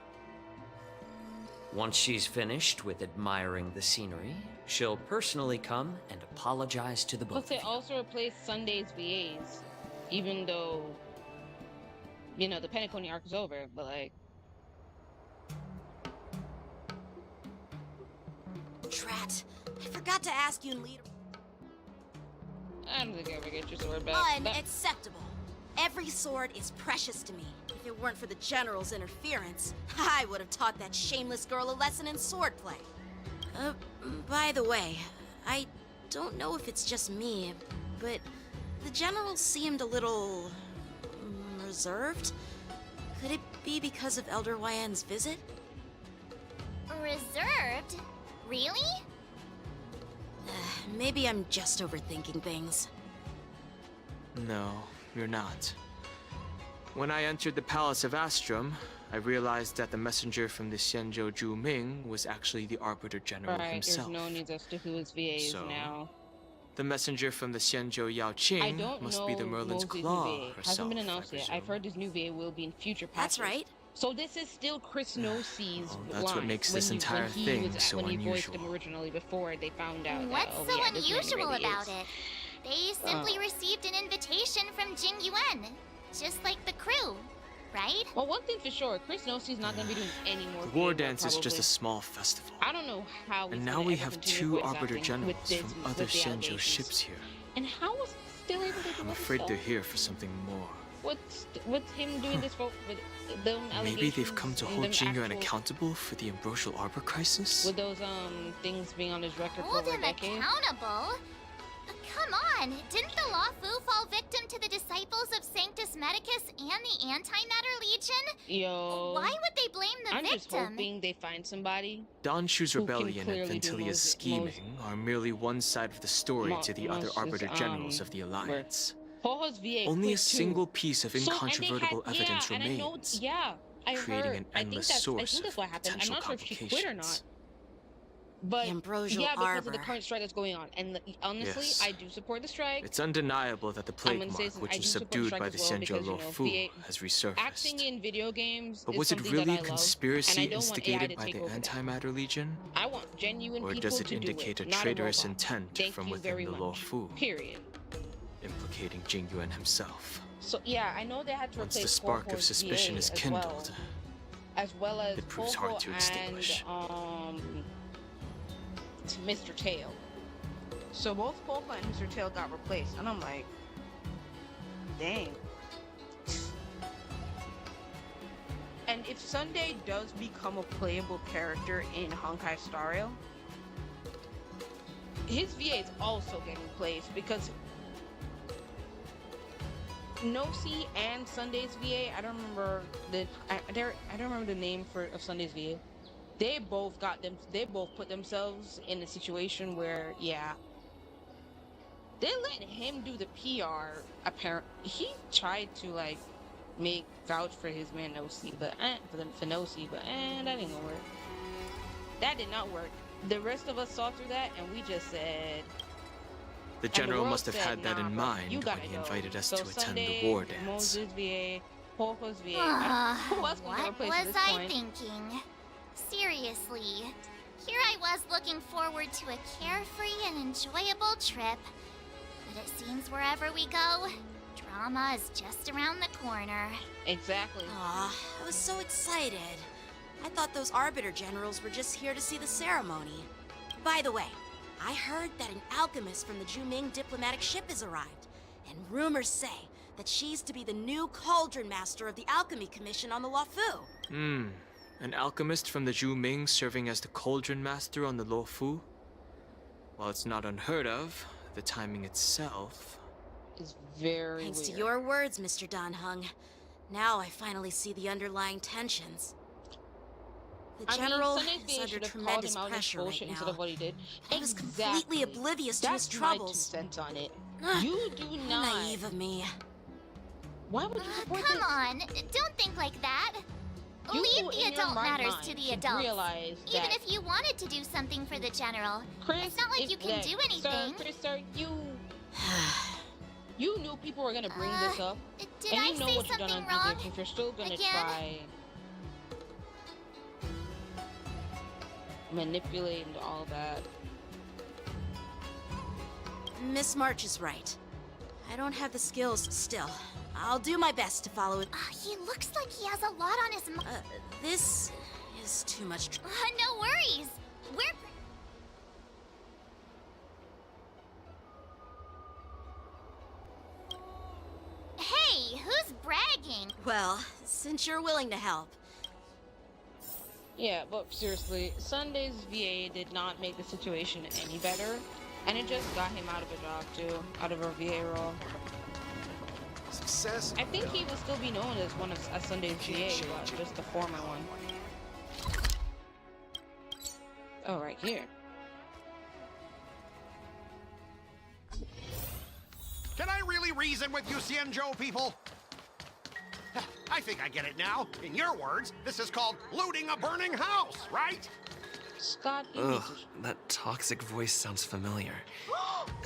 Once she's finished with admiring the scenery, she'll personally come and apologize to the both Plus, they of you. also replaced Sunday's VAs, even though, you know, the Penacony arc is over, but like. Drat. I forgot to ask you and lead. I don't think I ever get your sword back. Unacceptable. Every sword is precious to me. If it weren't for the General's interference, I would have taught that shameless girl a lesson in swordplay. By the way, I don't know if it's just me, but the General seemed a little reserved. Could it be because of Elder Huaiyan's visit? Reserved? Really? Maybe I'm just overthinking things. No, you're not. When I entered the Palace of Astrum, I realized that the messenger from the Xianzhou Zhu Ming was actually the Arbiter General Right, himself. there's no news as to who his VA is now. The messenger from the Xianzhou Yao I Qing don't must know be the Merlin's Mosey's Claw new VA. herself. Hasn't been announced yet. I've heard his new VA will be in future patches. That's right. So this is still Chris Nosey's that's what line makes when this entire thing so when he voiced unusual. him originally before they found out What's that, oh, so yeah, this man unusual really about is. it? They simply received an invitation from Jing Yuan, just like the crew, right? Well, one thing for sure, Chris Nosey's not going to be doing any more The War VA work, Dance is just probably. a small festival. I don't know how. And he's now gonna we ever have continue two voice Arbiter acting Generals with this, from with other the Xianzhou allegations. ships here. And how was he still able to do I'm this afraid stuff? they're here for something more. What's him doing this for? With them Maybe they've come to allegations hold and them Jingyuan actual- accountable for the Ambrosial Arbor crisis? With those things being on his record for Hold over a him decade. accountable? Come on! Didn't the Luofu fall victim to the disciples of Sanctus Medicus and the Antimatter Legion? Yo. Why would they blame the I'm just victim? hoping they find somebody. Don Shu's who can rebellion clearly and do Ventilia's scheming are merely one side of the story to the other Moses, Arbiter Generals of the Alliance. Hoho's VA Only a quit too. single piece of So, and they incontrovertible had- evidence yeah, and I know- remains, yeah, I creating heard. an I think endless that's source what of happened. I'm potential not sure if she quit or not. complications. But The Ambrosial yeah, because of the Arbor. current strike that's going on, and honestly, Yes. I do support the strike. It's undeniable that the plague gonna say mark, some- which I was do support the subdued strike by as the well Xianzhou because, you know, Luofu, VA has resurfaced. Acting in video games But is was it something really that I love, conspiracy and I don't want AI instigated to by take the over that. Antimatter Legion? I want genuine Or people does it to do indicate it, a not traitorous robot. intent Thank from you within very the much. Luofu, Period. implicating Jingyuan himself? So yeah, I know they had to Once replace the spark of Hoho's suspicion VA is as kindled, well as it proves Hoho hard to extinguish. and Mr. Tail. So both Hoho and Mr. Tail got replaced, and I'm like, dang. And if Sunday does become a playable character in Honkai Star Rail, his VA is also getting replaced because Nosy and Sunday's VA, I don't remember I don't remember the name of Sunday's VA. They both put themselves in a situation where, yeah, they let him do the PR. Apparently, he tried to like vouch for his man Nosy, but for Nosy, but that didn't work. That did not work. The rest of us saw through that, and we just said. The General must have had that in mind when he invited us to attend Sunday, the War Dance. Moses VA, Hoho's VA. Who else can get What replaced at was this I point? thinking? Seriously. Here I was looking forward to a carefree and enjoyable trip. But it seems wherever we go, drama is just around the corner. Exactly. Aw, I was so excited. I thought those Arbiter Generals were just here to see the ceremony. By the way, I heard that an alchemist from the Zhuming diplomatic ship has arrived, and rumors say that she's to be the new Cauldron Master of the Alchemy Commission on the Luofu. An alchemist from the Zhu Ming serving as the Cauldron Master on the Luofu? While it's not unheard of, the timing itself... is very Thanks weird. to your words, Mr. Dan Hung. Now I finally see the underlying tensions. The General Sunday's is VA under should have called tremendous him out on his pressure bullshit right instead now. of what he did. I was completely oblivious to his That's my 2 troubles. cents on it. You do not. Naive of me. Why would you support Come this? on, don't think like that. You, Leave the in your adult right matters mind, to the should adults. realize Even that if you wanted to do something for the general, Chris, it's not like you can do anything. Sir, you knew people were gonna bring this up, Did and I you know say what you're gonna something do wrong? if you're still gonna Again? try manipulate and all that. Miss March is right. I don't have the skills still. I'll do my best to follow it. He looks like he has a lot on his mind. This is too much. No worries. Hey, who's bragging? Well, since you're willing to help. Yeah, but seriously, Sunday's VA did not make the situation any better, and it just got him out of a job too, out of a VA role. Success. I think he would still be known as one of Sunday's VA, but just the former one. Oh, right here. Can I really reason with you, Xianzhou people? I think I get it now. In your words, this is called looting a burning house, right? Scott, ugh, that toxic voice sounds familiar.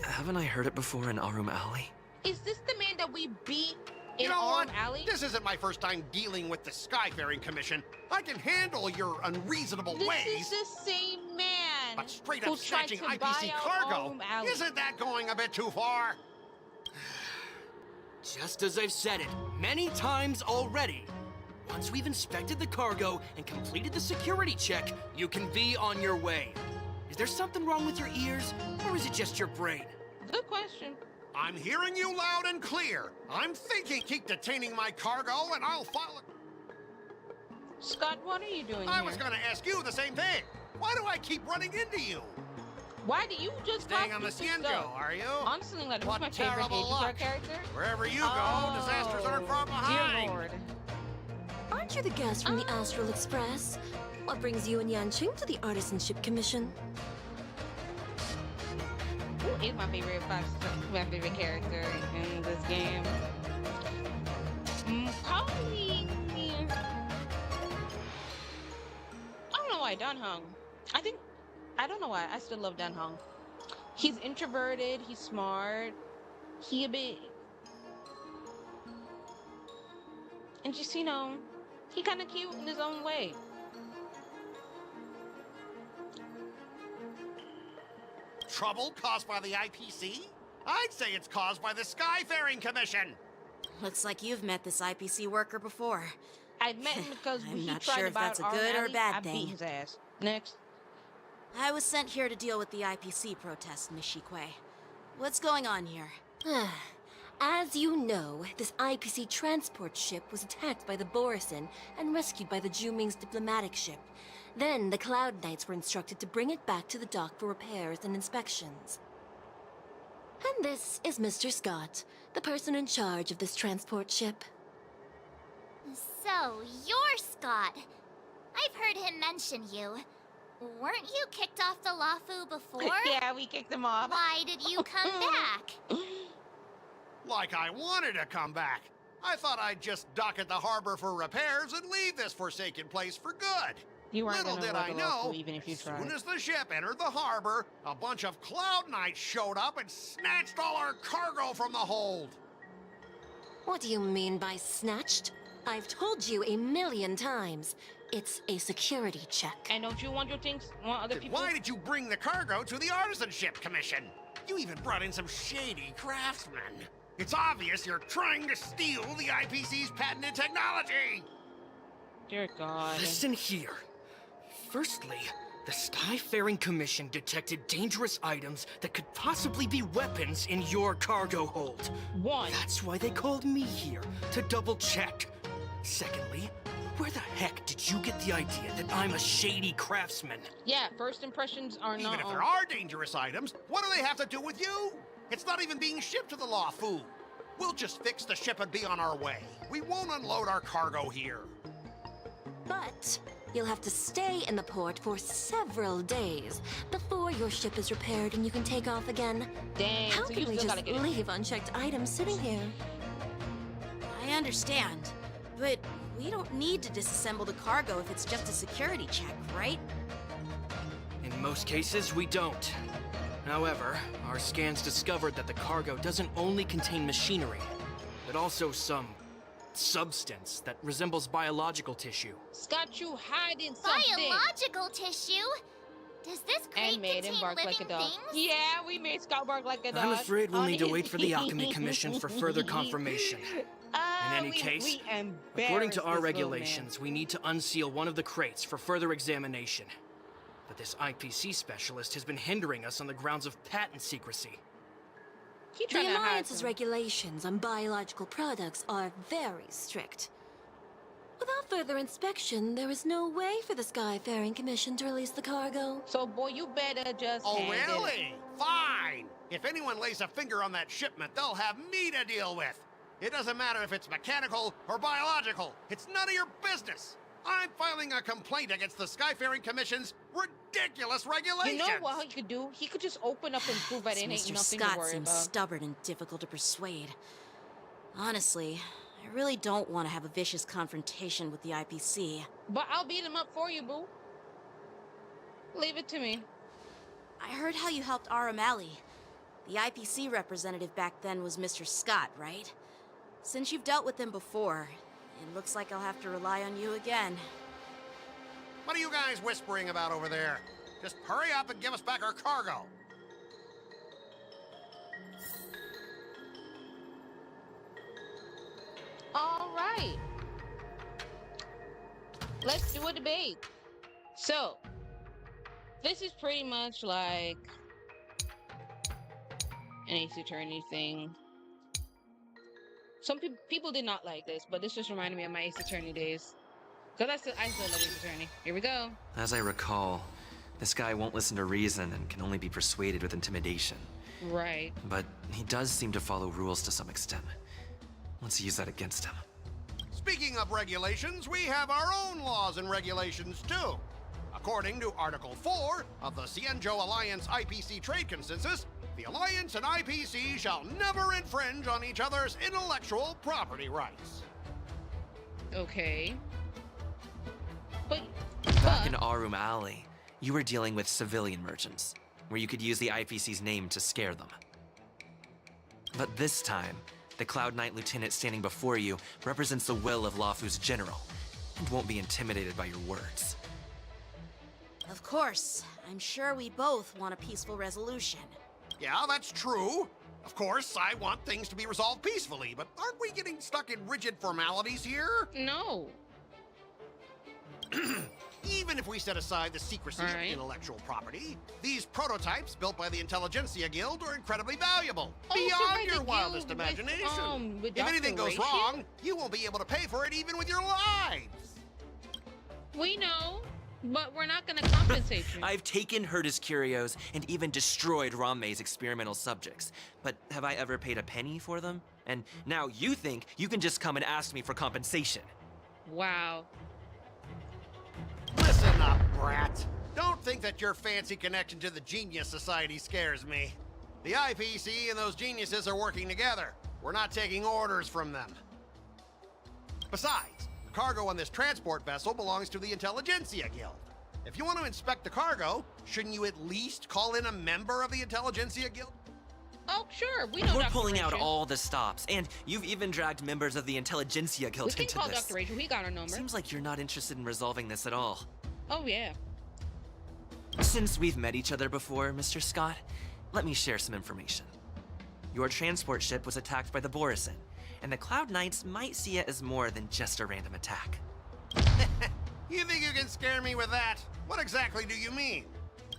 Haven't I heard it before in Arum Alley? Is this the man that we beat in You know Arum what? Alley? This isn't my first time dealing with the Skyfaring Commission. I can handle your unreasonable ways. This is the same man But straight who up tried snatching to buy IPC out cargo, Arum Alley. isn't that going a bit too far? Just as I've said it many times already. Once we've inspected the cargo and completed the security check, you can be on your way. Is there something wrong with your ears, or is it just your brain? Good question. I'm hearing you loud and clear. I'm thinking keep detaining my cargo and I'll file it. Scott, what are you doing I here? was going to ask you the same thing. Why do I keep running into you? Why do you just Staying on the possibly Xianzhou, go? are you? Honestly, like, What who's my favorite terrible Aegis Arc luck. character? Wherever you go, disasters aren't far behind. Dear Lord. Aren't you the guest from the Astral Express? What brings you and Xianzhou to the Artisanship Commission? Who is my favorite character in this game? Probably. I don't know why Dunhung. I don't know why. I still love Dunhung. He's introverted. He's smart. He a bit. And just, you know, he kind of cute in his own way. Trouble caused by the IPC? I'd say it's caused by the Skyfaring Commission. Looks like you've met this IPC worker before. I met him because I'm he not tried sure to if buy that's a Arum good or Alley. bad I thing. beat his ass. Next. I was sent here to deal with the IPC protest, Miss Shikwe. What's going on here? As you know, this IPC transport ship was attacked by the Borisin and rescued by the Juming's diplomatic ship. Then the Cloud Knights were instructed to bring it back to the dock for repairs and inspections. And this is Mr. Scott, the person in charge of this transport ship. So, you're Scott. I've heard him mention you. Weren't you kicked off the Luofu before? Yeah, we kicked him off. Why did you come back? Like I wanted to come back. I thought I'd just dock at the harbor for repairs and leave this forsaken place for good. You weren't Little gonna did roll I the know, Luofu even if you as tried. soon as the ship entered the harbor, a bunch of Cloud Knights showed up and snatched all our cargo from the hold. What do you mean by snatched? I've told you 1,000,000 times. It's a security check. And don't you want your things, want other Then people? why did you bring the cargo to the Artisanship Commission? You even brought in some shady craftsmen. It's obvious you're trying to steal the IPC's patented technology. Dear God. Listen here. Firstly, the Skyfaring Commission detected dangerous items that could possibly be weapons in your cargo hold. That's why they called me here, to double check. Secondly, where the heck did you get the idea that I'm a shady craftsman? Yeah, first impressions are Even not. if there are dangerous items, what do they have to do with you? It's not even being shipped to the Luofu. We'll just fix the ship and be on our way. We won't unload our cargo here. But you'll have to stay in the port for several days before your ship is repaired and you can take off again. Dang, How so can you we still just gotta get it. leave unchecked items sitting here? I understand, but We don't need to disassemble the cargo if it's just a security check, right? In most cases, we don't. However, our scans discovered that the cargo doesn't only contain machinery, but also some substance that resembles biological tissue. Scott, you hiding something. Biological tissue? Does this crate And made him contain bark living like a dog. things? Yeah, we made Scott bark like a dog. I'm afraid we'll need to wait for the Alchemy Commission for further confirmation. In any case, according to our regulations, we need to unseal one of the crates for further examination. But this IPC specialist has been hindering us on the grounds of patent secrecy. The Alliance's regulations on biological products are very strict. Without further inspection, there is no way for the Skyfaring Commission to release the cargo. So, boy, you better just Oh, hand it. really? Fine! If anyone lays a finger on that shipment, they'll have me to deal with. It doesn't matter if it's mechanical or biological. It's none of your business. I'm filing a complaint against the Skyfaring Commission's ridiculous regulations. You know what he could do? He could just open up and prove that it ain't Mr. nothing Scott to worry seems about. stubborn and difficult to persuade. Honestly, I really don't want to have a vicious confrontation with the IPC. But I'll beat him up for you, boo. Leave it to me. I heard how you helped R. O'Malley. The IPC representative back then was Mr. Scott, right? Since you've dealt with him before, it looks like I'll have to rely on you again. What are you guys whispering about over there? Just hurry up and give us back our cargo. All right. Let's do a debate. So, this is pretty much like an Ace Attorney thing. Some people did not like this, but this just reminded me of my Ace Attorney days. Because I still love Ace Attorney. Here we go. As I recall, this guy won't listen to reason and can only be persuaded with intimidation. Right. But he does seem to follow rules to some extent. Let's use that against him. Speaking of regulations, we have our own laws and regulations too. According to Article 4 of the Xianzhou Alliance IPC Trade Consensus, the Alliance and IPC shall never infringe on each other's intellectual property rights. Okay. Back in Arum Alley, you were dealing with civilian merchants, where you could use the IPC's name to scare them. But this time, the Cloud Knight Lieutenant standing before you represents the will of Luofu's general, and won't be intimidated by your words. Of course, I'm sure we both want a peaceful resolution. Yeah, that's true. Of course, I want things to be resolved peacefully, but aren't we getting stuck in rigid formalities here? No. Even if we set aside the secrecy of intellectual property, these prototypes built by the Intelligentsia Guild are incredibly valuable, beyond your wildest imagination. With If anything goes Dr. wrong, you won't be able to pay for it even with your lives. We know, but we're not going to compensate you. I've taken Herta's curios and even destroyed Ramei's experimental subjects, but have I ever paid a penny for them? And now you think you can just come and ask me for compensation. Wow. Listen up, brat. Don't think that your fancy connection to the Genius Society scares me. The IPC and those geniuses are working together. We're not taking orders from them. Besides, the cargo on this transport vessel belongs to the Intelligentsia Guild. If you want to inspect the cargo, shouldn't you at least call in a member of the Intelligentsia Guild? Oh, sure. We know We're Dr. pulling out Rachel. all the stops, and you've even dragged members of the Intelligentsia Guild We can into call this. Dr. Rachel. He got her number. Seems like you're not interested in resolving this at all. Oh, yeah. Since we've met each other before, Mr. Scott, let me share some information. Your transport ship was attacked by the Borisin, and the Cloud Knights might see it as more than just a random attack. You think you can scare me with that? What exactly do you mean?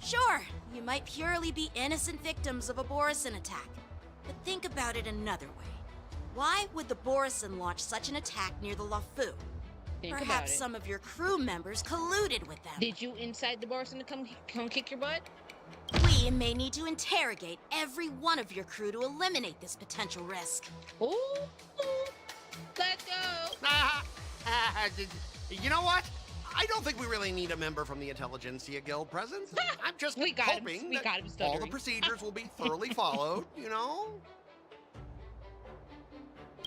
Sure, you might purely be innocent victims of a Borisin attack. But think about it another way. Why would the Borisin launch such an attack near the Luofu? Think about Perhaps it. some of your crew members colluded with them. Did you incite the Borisin to come kick your butt? We may need to interrogate every one of your crew to eliminate this potential risk. Ooh, let's go. You know what? I don't think we really need a member from the Intelligentsia Guild present. I'm just We got him. hoping We that got him all the stuttering. procedures will be thoroughly followed, you know?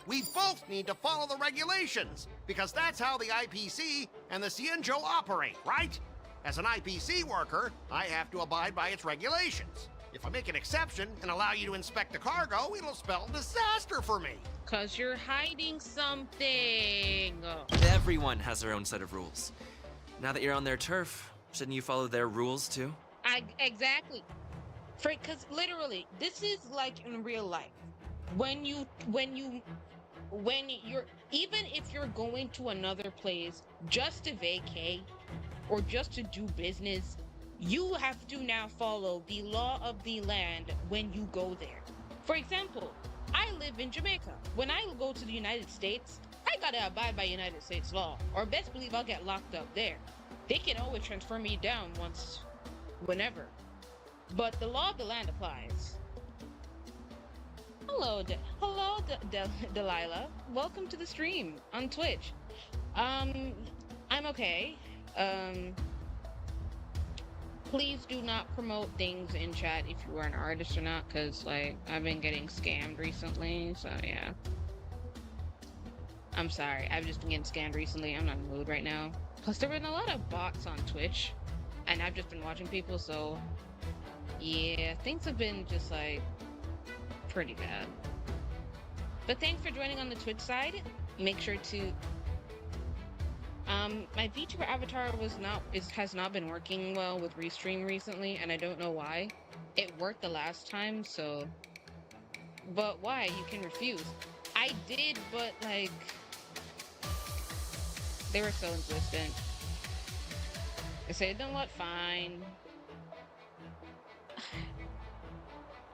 We both need to follow the regulations, because that's how the IPC and the Xianzhou operate, right? As an IPC worker, I have to abide by its regulations. If I make an exception and allow you to inspect the cargo, it'll spell disaster for me. 'Cause you're hiding something. Everyone has their own set of rules. Now that you're on their turf, shouldn't you follow their rules too? Exactly. Because literally, this is like in real life. When you're, even if you're going to another place just to vacate or just to do business, you have to now follow the law of the land when you go there. For example, I live in Jamaica. When I go to the United States, I gotta abide by United States law, or best believe I'll get locked up there. They can always transfer me down whenever. But the law of the land applies. Hello, Delilah. Welcome to the stream on Twitch. I'm okay. Please do not promote things in chat if you are an artist or not, because, like, I've been getting scammed recently, so yeah. I'm sorry, I've just been getting scammed recently. I'm not in the mood right now. Plus, there have been a lot of bots on Twitch, and I've just been watching people, so yeah, things have been just, like, pretty bad. But thanks for joining on the Twitch side. Make sure to my VTuber avatar has not been working well with Restream recently, and I don't know why. It worked the last time, so... But why? You can refuse. I did, but, like... They were so insistent. I said, you know what? Fine.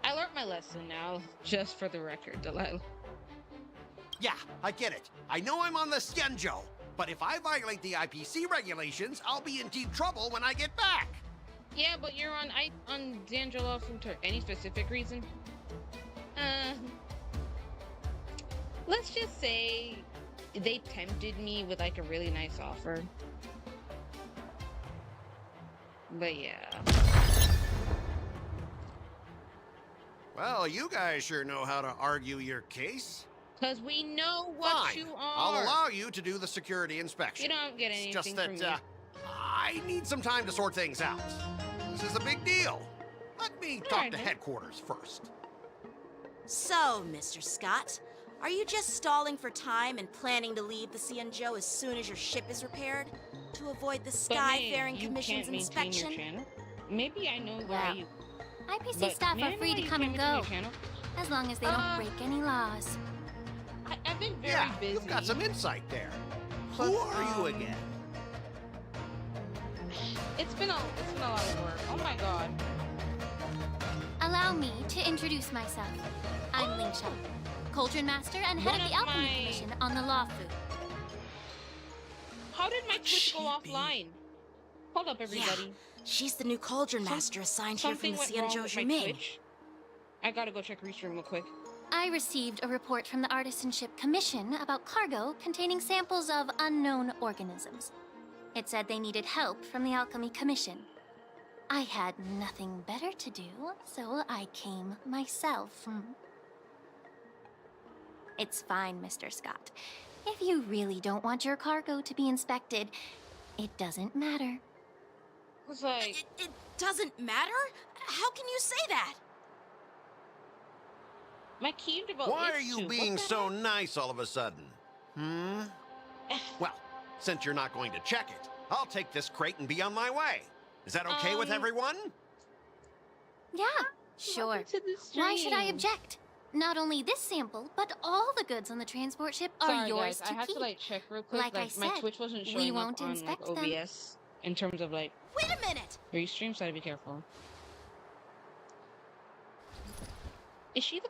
I learned my lesson now, just for the record, Delilah. Yeah, I get it. I know I'm on the Xianzhou, but if I violate the IPC regulations, I'll be in deep trouble when I get back. Yeah, but you're on Xianzhou Luofu. Any specific reason? Let's just say they tempted me with like a really nice offer. But yeah. Well, you guys sure know how to argue your case. Because we know what Fine. you are. I'll allow you to do the security inspection. You don't get anything It's just that, from me. I need some time to sort things out. This is a big deal. Let me talk to headquarters first. So, Mr. Scott, are you just stalling for time and planning to leave the Xianzhou as soon as your ship is repaired? To avoid the Skyfaring Commission's inspection? Your channel? Maybe I know why you... IPC staff are free to come and go, as long as they don't break any laws. I've been very busy. You've got some insight there. Who are you again? It's been a lot of work. Oh my god. Allow me to introduce myself. I'm Xianzhou, Cauldron Master and head of the Alchemy Commission on the Luofu. How did my Twitch go offline? Hold up, everybody. Yeah, she's the new Cauldron Master assigned here from the Xianzhou Juming. I gotta go check Restream real quick. I received a report from the Artisanship Commission about cargo containing samples of unknown organisms. It said they needed help from the Alchemy Commission. I had nothing better to do, so I came myself. It's fine, Mr. Scott. If you really don't want your cargo to be inspected, it doesn't matter. It's like... It doesn't matter? How can you say that? My key to vote Why are you being so nice all of a sudden? Well, since you're not going to check it, I'll take this crate and be on my way. Is that okay with everyone? Yeah, sure. Why should I object? Not only this sample, but all the goods on the transport ship are Sorry, yours guys, to I had keep. to like check real quick. Like I my said, Twitch wasn't we showing won't up on inspect like them. OBS in terms of like. Wait a minute. Restream, so I gotta be careful. Is she the?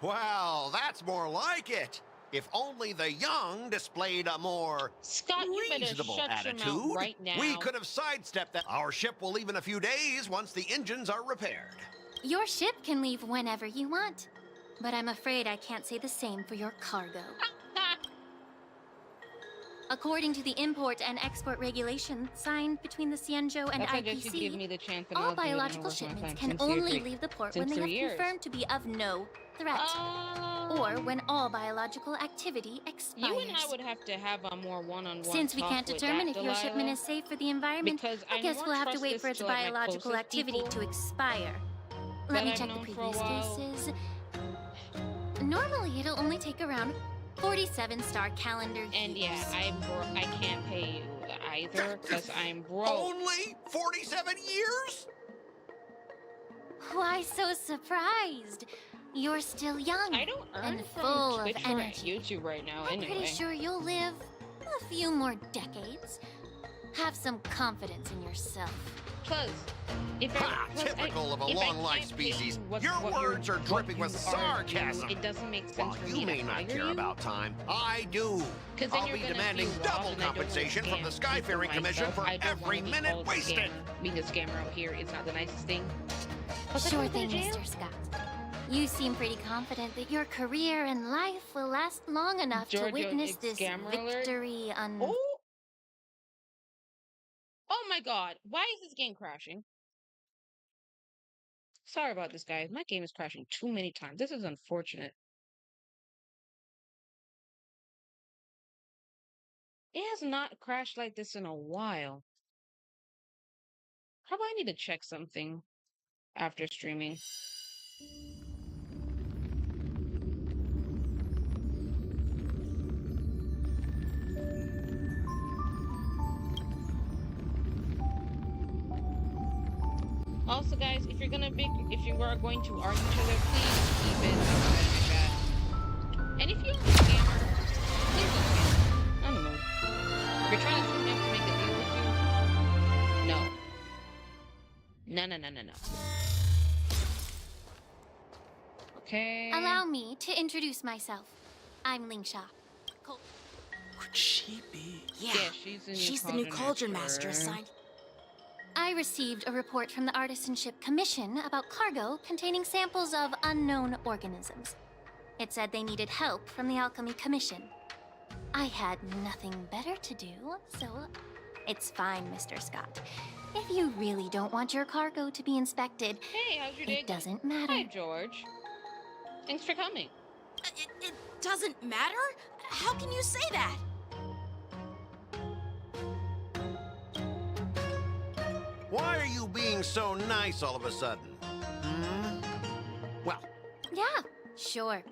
Well, that's more like it. If only the young displayed a more reasonable attitude, right now. we could have sidestepped that. Our ship will leave in a few days once the engines are repaired. Your ship can leave whenever you want, but I'm afraid I can't say the same for your cargo. According to the import and export regulations signed between the Xianzhou and That's why just you give me IPC, the chance and all I'll do it and biological work on my shipments time can since you only agree- leave the port since when they 3 have years. confirmed to be of no threat. Or when all biological activity expires. You and I would have to have a more one-on-one Since we talk can't with determine that, if your shipment Delilah, is safe for the environment, because I guess more we'll have to trust wait this for its to, like, my biological closest activity people to expire. that Let me I've check the known for a previous while. cases. Normally, it'll only take around 47-star calendar years. And yeah, I can't pay you either because I'm broke. Only 47 years? Why so surprised? You're still young I don't earn and from full Twitch of or energy. YouTube right now I'm anyway. pretty sure you'll live a few more decades. Have some confidence in yourself. Plus, Typical of a long-life species. Your words are dripping with sarcasm. It doesn't make sense While for you me may to not hire care you. about time, I do. 'Cause then I'll you're be gonna demanding be robbed, double and I don't wanna compensation from the scam Skyfaring people Commission myself. for I don't every wanna be minute called a wasted. scammer. Being a scammer out here is not the nicest thing. Sure thing, Mr. Scott. You seem pretty confident that your career and life will last long enough to Giorgio, witness it's this scammer alert. victory Oh my god, why is this game crashing? Sorry about this, guys. My game is crashing too many times. This is unfortunate. It has not crashed like this in a while. Probably I need to check something after streaming. Also, guys, if you are going to argue each other, please keep it outside of the chat. And if you're a scammer, please don't scam. I don't know. If you're trying to sue him to make a deal with you, no. No. Okay. Allow me to introduce myself. I'm Lingsha. Could she be? Yeah, she's the new cauldron master assigned. I received a report from the Artisanship Commission about cargo containing samples of unknown organisms. It said they needed help from the Alchemy Commission. I had nothing better to do, so it's fine, Mr. Scott. If you really don't want your cargo to be inspected, hey, how's your day it doesn't matter. Hi, George. Thanks for coming. It doesn't matter? How can you say that? Why are you being so nice all of a sudden? Well, Yeah, sure.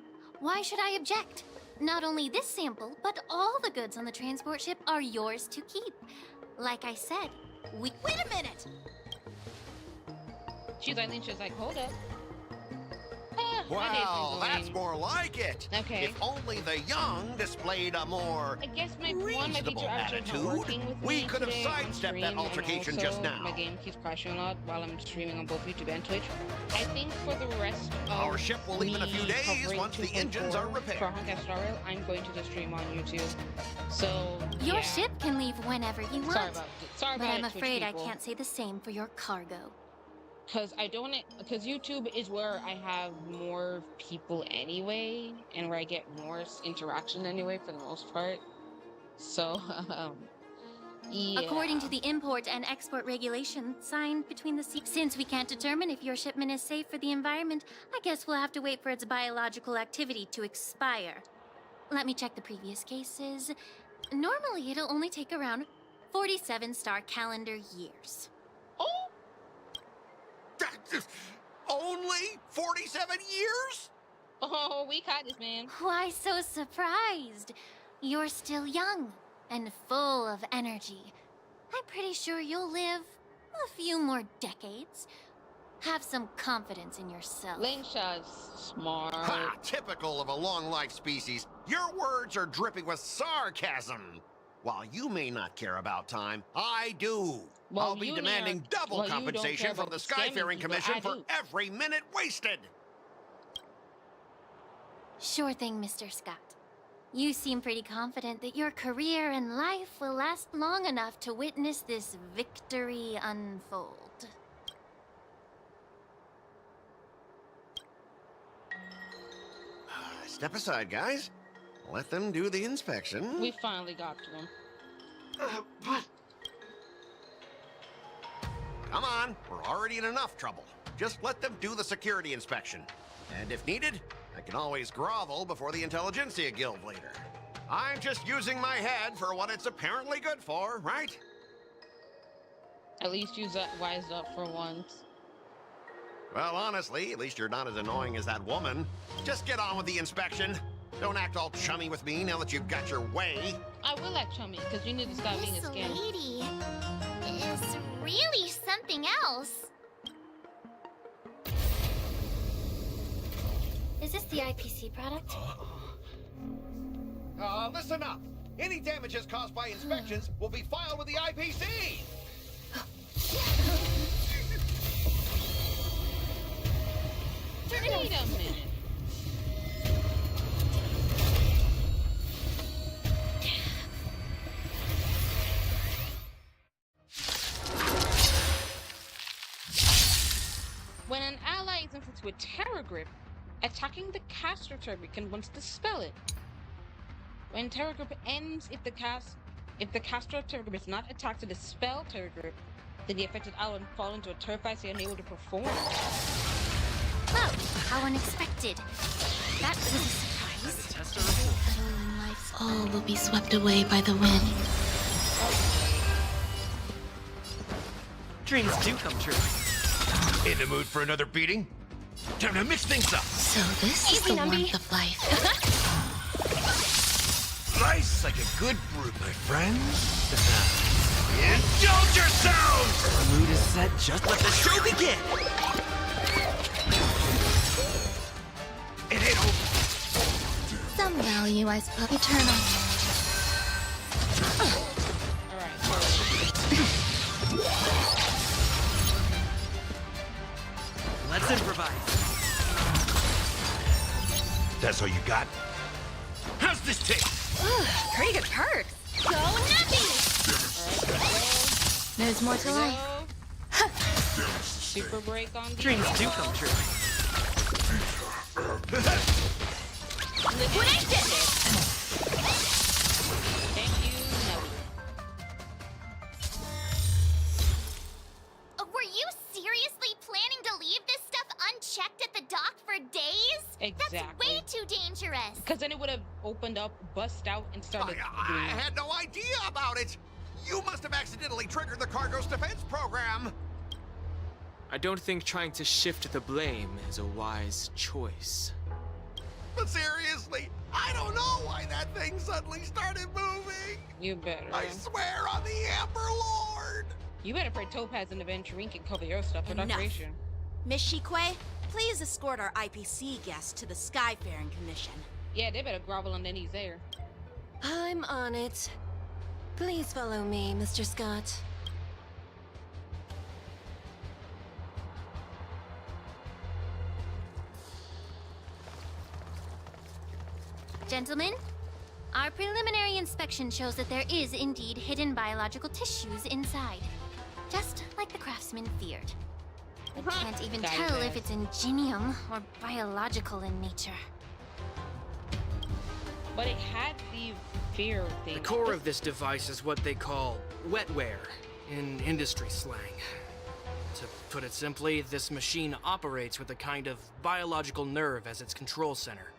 Why should I object? Not only this sample, but all the goods on the transport ship are yours to keep. Like I said, Wait a minute! She's like, hold up. wow, that's more like it. Okay. If only the young displayed a more I guess my reasonable attitude, we could have sidestepped that altercation just now. My game keeps crashing a lot while I'm streaming on both YouTube and Twitch. I think for the rest of our ship will leave in a few days covering once the engines are repaired. For Honkai Star Rail, I'm going to just stream on YouTube. So Your yeah. ship can leave whenever you want. Sorry but about I'm it, Twitch afraid I people. can't say the same for your cargo. Because YouTube is where I have more people anyway, and where I get more interaction anyway for the most part. So, yeah. According to the import and export regulations signed between the since we can't determine if your shipment is safe for the environment, I guess we'll have to wait for its biological activity to expire. Let me check the previous cases. Normally, it'll only take around 47-star calendar years. Oh! Only 47 years? Oh, we caught this, man. Why so surprised? You're still young and full of energy. I'm pretty sure you'll live a few more decades. Have some confidence in yourself. Lingsha's smart. Typical of a long-life species. Your words are dripping with sarcasm. While you may not care about time, I do. Well, I'll be demanding double compensation from the Skyfaring Commission for every minute wasted. Sure thing, Mr. Scott. You seem pretty confident that your career and life will last long enough to witness this victory unfold. Step aside, guys. Let them do the inspection. We finally got to him. But... Come on, we're already in enough trouble. Just let them do the security inspection. And if needed, I can always grovel before the Intelligentsia Guild later. I'm just using my head for what it's apparently good for, right? At least you wised up for once. Well, honestly, at least you're not as annoying as that woman. Just get on with the inspection. Don't act all chummy with me now that you've got your way. I will act chummy, because you need to stop being a This scam. lady is really something else. Is this the IPC product? Listen up. Any damages caused by inspections will be filed with the IPC. Wait a minute. When an ally is inflicted with Terror Grip, attacking the caster turret can once dispel it. When Terror Grip ends, if the caster Terror Grip is not attacked to dispel Terror Grip, then the affected ally will fall into a terrified state unable to perform. Oh, how unexpected. That was a surprise. Cuddling life's all will be swept away by the wind. Dreams do come true. In the mood for another beating? Time to mix things up. So this is the warmth of life. Nice like a good brew, my friend. Indulge yourselves! The mood is set, just let the show begin! It ain't over. Some value, I suppose. Eternal. Let's improvise. That's all you got? How's this taste? Pretty good perks. Go nothing! There's more to life. Super break on the Dreams do come true. Liquidation! Thank you, no. Were you seriously planning to leave this stuff unchecked at the dock for days? Exactly. That's way too dangerous. Because then it would have opened up, bust out, and started I had no idea about it. You must have accidentally triggered the cargo's defense program. I don't think trying to shift the blame is a wise choice. But seriously, I don't know why that thing suddenly started moving. You better. I swear on the Amber Lord. You better put Topaz and Aventurine and cover your stuff for Enough. decoration. Miss Shikwe, please escort our IPC guests to the Skyfaring Commission. Yeah, they better grovel on their knees there. I'm on it. Please follow me, Mr. Scott. Gentlemen, our preliminary inspection shows that there is indeed hidden biological tissues inside. Just like the craftsman feared. I can't even tell if it's ingenium or biological in nature. But it had the fear thing. The core of this device is what they call wetware in industry slang. To put it simply, this machine operates with a kind of biological nerve as its control center.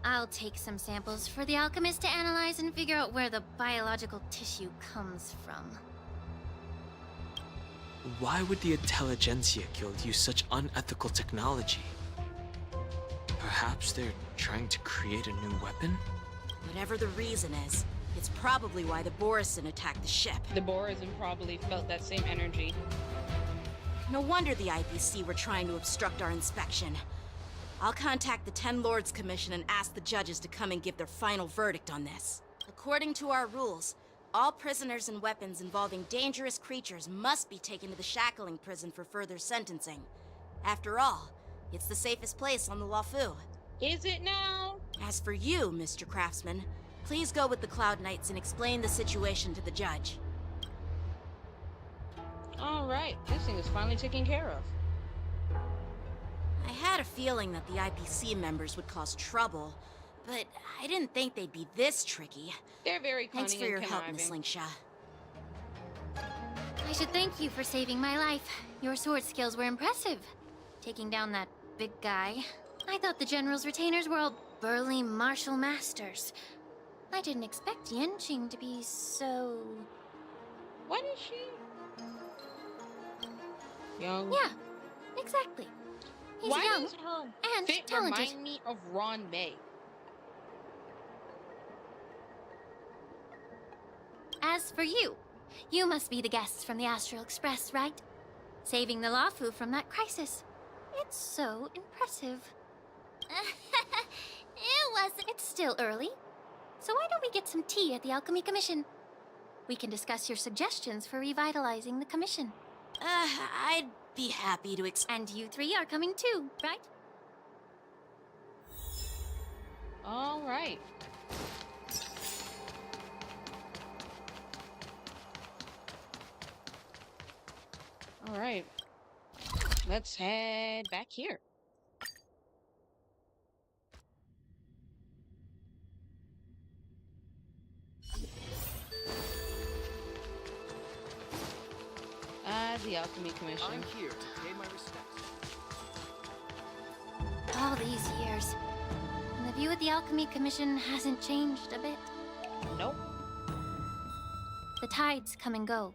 I'll take some samples for the alchemist to analyze and figure out where the biological tissue comes from. Why would the Intelligentsia Guild use such unethical technology? Perhaps they're trying to create a new weapon? Whatever the reason is, it's probably why the Borisin attacked the ship. The Borisin probably felt that same energy. No wonder the IPC were trying to obstruct our inspection. I'll contact the Ten Lords Commission and ask the judges to come and give their final verdict on this. According to our rules, all prisoners and weapons involving dangerous creatures must be taken to the shackling prison for further sentencing. After all, it's the safest place on the Luofu. Is it now? As for you, Mr. Craftsman, please go with the Cloud Knights and explain the situation to the judge. Alright, this thing is finally taken care of. I had a feeling that the IPC members would cause trouble, but I didn't think they'd be this tricky. They're very cunning. Thanks for your and help, conniving. Miss Lingsha. I should thank you for saving my life. Your sword skills were impressive. Taking down that big guy. I thought the General's retainers were all burly martial masters. I didn't expect Yanqing to be so... What is she? Young? Yeah, exactly. He's Why young does her and fit talented. remind me of Ron May? As for you, you must be the guests from the Astral Express, right? Saving the Luofu from that crisis. It's so impressive. It wasn't. It's still early, so why don't we get some tea at the Alchemy Commission? We can discuss your suggestions for revitalizing the commission. I'd be happy to And you three are coming too, right? All right. All right. Let's head back here. The Alchemy Commission. I'm here to pay my respects. All these years, and the view of the Alchemy Commission hasn't changed a bit. Nope. The tides come and go,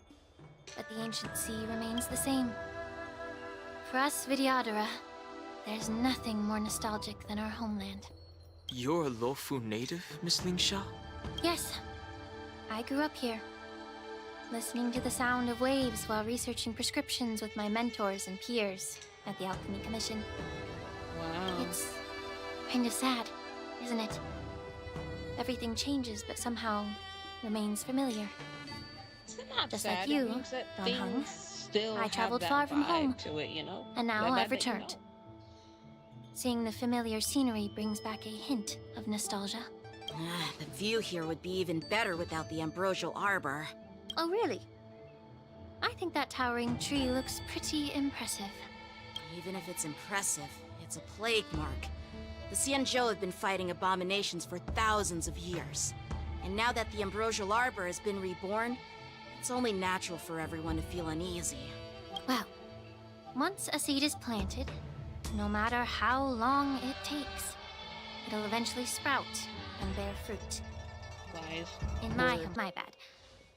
but the ancient sea remains the same. For us Vidyadhara, there's nothing more nostalgic than our homeland. You're a Luofu native, Miss Lingsha? Yes, I grew up here, listening to the sound of waves while researching prescriptions with my mentors and peers at the Alchemy Commission. Wow. It's kind of sad, isn't it? Everything changes, but somehow remains familiar. It's not Just sad. like you, It means that Don things Hung. still I have traveled that far from vibe home, to it, you know? and now Glad I've that you returned. know. Seeing the familiar scenery brings back a hint of nostalgia. The view here would be even better without the ambrosial arbor. Oh, really? I think that towering tree looks pretty impressive. Even if it's impressive, it's a plague mark. The Xianzhou have been fighting abominations for thousands of years. And now that the ambrosial arbor has been reborn, it's only natural for everyone to feel uneasy. Well, once a seed is planted, no matter how long it takes, it'll eventually sprout and bear fruit. Wise. In my bad.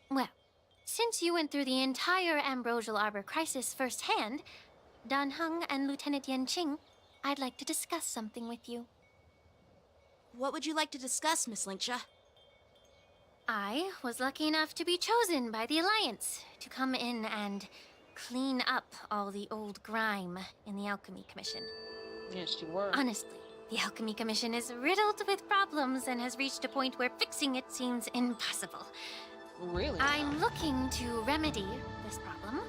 Well, since you went through the entire ambrosial arbor crisis firsthand, Dan Heng and Lieutenant Yanqing, I'd like to discuss something with you. What would you like to discuss, Miss Lingsha? I was lucky enough to be chosen by the Alliance to come in and clean up all the old grime in the Alchemy Commission. Yes, you were. Honestly, the Alchemy Commission is riddled with problems and has reached a point where fixing it seems impossible. Really? I'm looking to remedy this problem,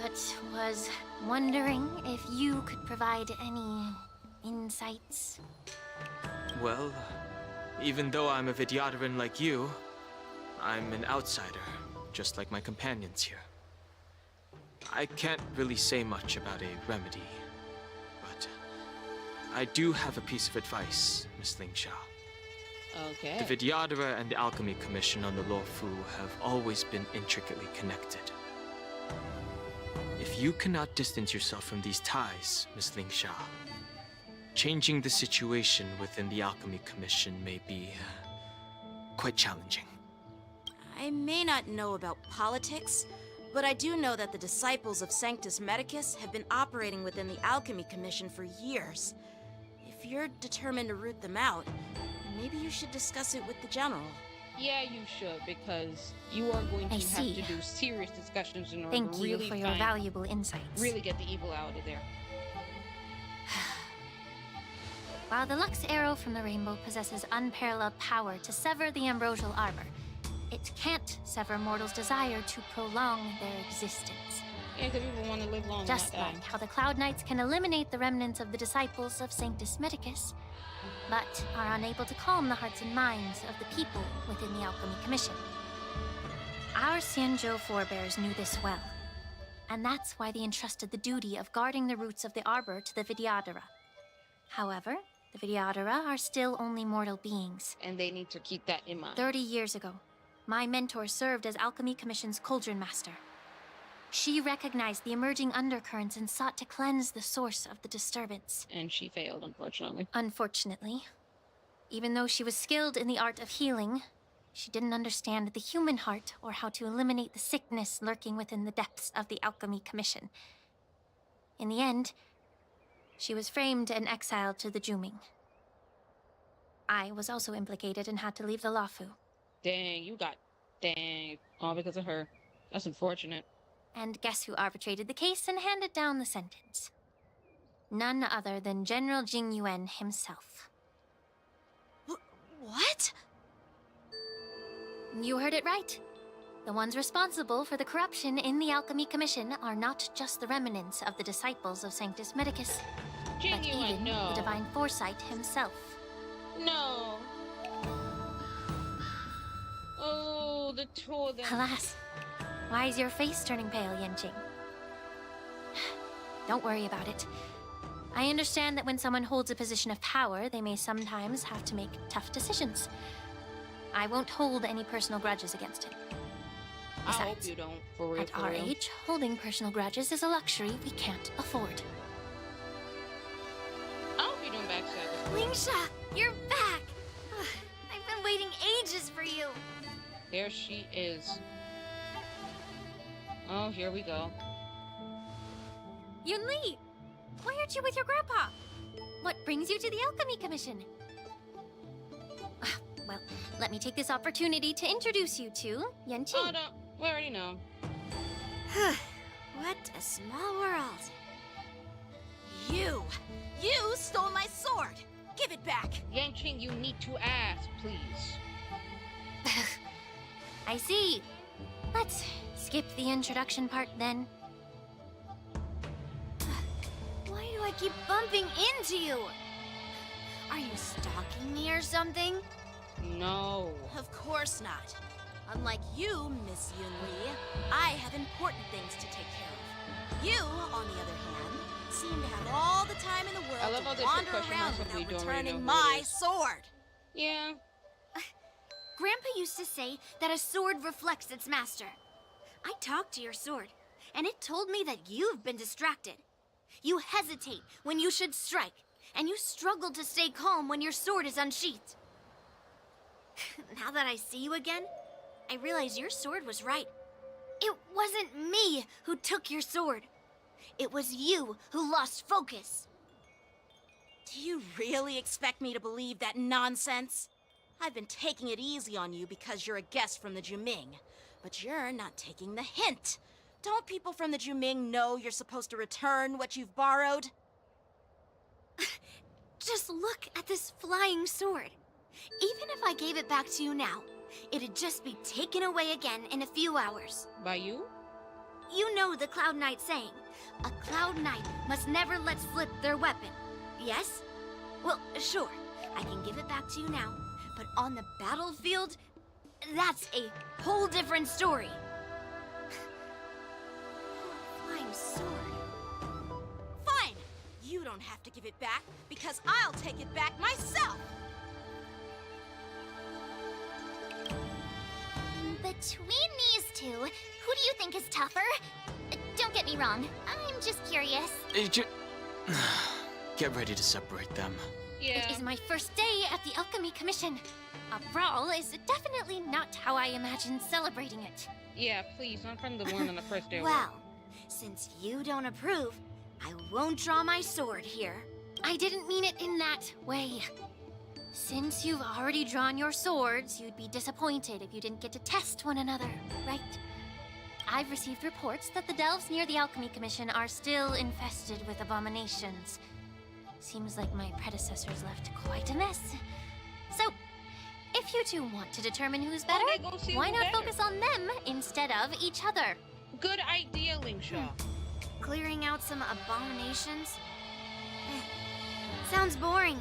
but was wondering if you could provide any insights. Well, even though I'm a Vidyadharan like you, I'm an outsider, just like my companions here. I can't really say much about a remedy, but I do have a piece of advice, Miss Lingsha. Okay. The Vidyadhara and the Alchemy Commission on the Luofu have always been intricately connected. If you cannot distance yourself from these ties, Miss Lingsha, changing the situation within the Alchemy Commission may be quite challenging. I may not know about politics, but I do know that the disciples of Sanctus Medicus have been operating within the Alchemy Commission for years. If you're determined to root them out, maybe you should discuss it with the General. Yeah, you should, because you are going to have to do serious discussions in order Thank to you really for your find- valuable insights. really get the evil out of there. While the Lux Arrow from the Rainbow possesses unparalleled power to sever the ambrosial arbor, it can't sever mortals' desire to prolong their existence. Yeah, because people want to live long. Just not die. like how the Cloud Knights can eliminate the remnants of the disciples of Sanctus Medicus, but are unable to calm the hearts and minds of the people within the Alchemy Commission. Our Xianzhou forebears knew this well, and that's why they entrusted the duty of guarding the roots of the arbor to the Vidyadhara. However, The Vidyadhara are still only mortal beings. And they need to keep that in mind. 30 years ago, my mentor served as Alchemy Commission's Cauldron Master. She recognized the emerging undercurrents and sought to cleanse the source of the disturbance. And she failed, unfortunately. Unfortunately. Even though she was skilled in the art of healing, she didn't understand the human heart or how to eliminate the sickness lurking within the depths of the Alchemy Commission. In the end, she was framed and exiled to the Juming. I was also implicated and had to leave the Luofu. Dang, all because of her. That's unfortunate. And guess who arbitrated the case and handed down the sentence? None other than General Jing Yuan himself. What? You heard it right. The ones responsible for the corruption in the Alchemy Commission are not just the remnants of the disciples of Sanctus Medicus, but even the Divine Foresight himself. No. Oh, the two of them. Alas, why is your face turning pale, Yanqing? Don't worry about it. I understand that when someone holds a position of power, they may sometimes have to make tough decisions. I won't hold any personal grudges against him. Besides, I hope you don't, for real. At our age, holding personal grudges is a luxury we can't afford. I hope you're doing backstab. Lingsha, you're back! I've been waiting ages for you. There she is. Oh, here we go. Yunli, why aren't you with your grandpa? What brings you to the Alchemy Commission? Well, let me take this opportunity to introduce you to Yanqing. Oh, no, we already know. What a small world. You stole my sword! Give it back! Yanqing, you need to ask, please. I see. Let's skip the introduction part then. Why do I keep bumping into you? Are you stalking me or something? No. Of course not. Unlike you, Miss Yunli, I have important things to take care of. You, on the other hand, seem to have all the time in the world to wander around without returning my sword. Yeah. Grandpa used to say that a sword reflects its master. I talked to your sword, and it told me that you've been distracted. You hesitate when you should strike, and you struggle to stay calm when your sword is unsheathed. Now that I see you again, I realize your sword was right. It wasn't me who took your sword. It was you who lost focus. Do you really expect me to believe that nonsense? I've been taking it easy on you because you're a guest from the Juming, but you're not taking the hint. Don't people from the Juming know you're supposed to return what you've borrowed? Just look at this flying sword. Even if I gave it back to you now, it'd just be taken away again in a few hours. By you? You know the Cloud Knight saying, a Cloud Knight must never let slip their weapon. Yes? Well, sure, I can give it back to you now, but on the battlefield, that's a whole different story. Flying sword. Fine! You don't have to give it back, because I'll take it back myself! Between these two, who do you think is tougher? Don't get me wrong, I'm just curious. Get ready to separate them. It is my first day at the Alchemy Commission. A brawl is definitely not how I imagined celebrating it. Yeah, please, not from the one on the first day. Well, since you don't approve, I won't draw my sword here. I didn't mean it in that way. Since you've already drawn your swords, you'd be disappointed if you didn't get to test one another, right? I've received reports that the delves near the Alchemy Commission are still infested with abominations. Seems like my predecessors left quite a mess. So, if you two want to determine who's better, why not focus on them instead of each other? Good idea, Lingsha. Clearing out some abominations? Sounds boring.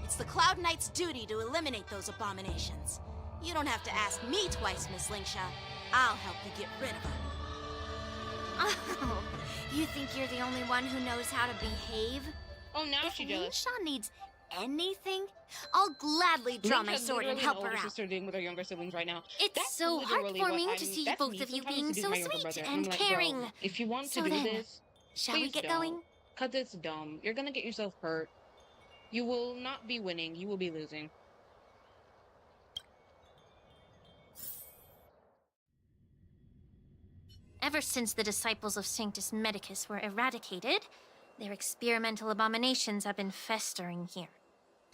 It's the Cloud Knight's duty to eliminate those abominations. You don't have to ask me twice, Miss Lingsha. I'll help you get rid of them. Oh, you think you're the only one who knows how to behave? Oh, now she's jealous. Xianzhou needs anything, I'll gladly draw my sword and help her out. Sister dealing with her younger siblings right now. It's That's so heartwarming to see that's both me of you sometimes being to do so my younger sweet brother. and I'm like, caring. bro, if you want So to do then, this, shall we please get don't. going? Cause it's dumb. You're gonna get yourself hurt. You will not be winning. You will be losing. Ever since the disciples of Sanctus Medicus were eradicated, their experimental abominations have been festering here.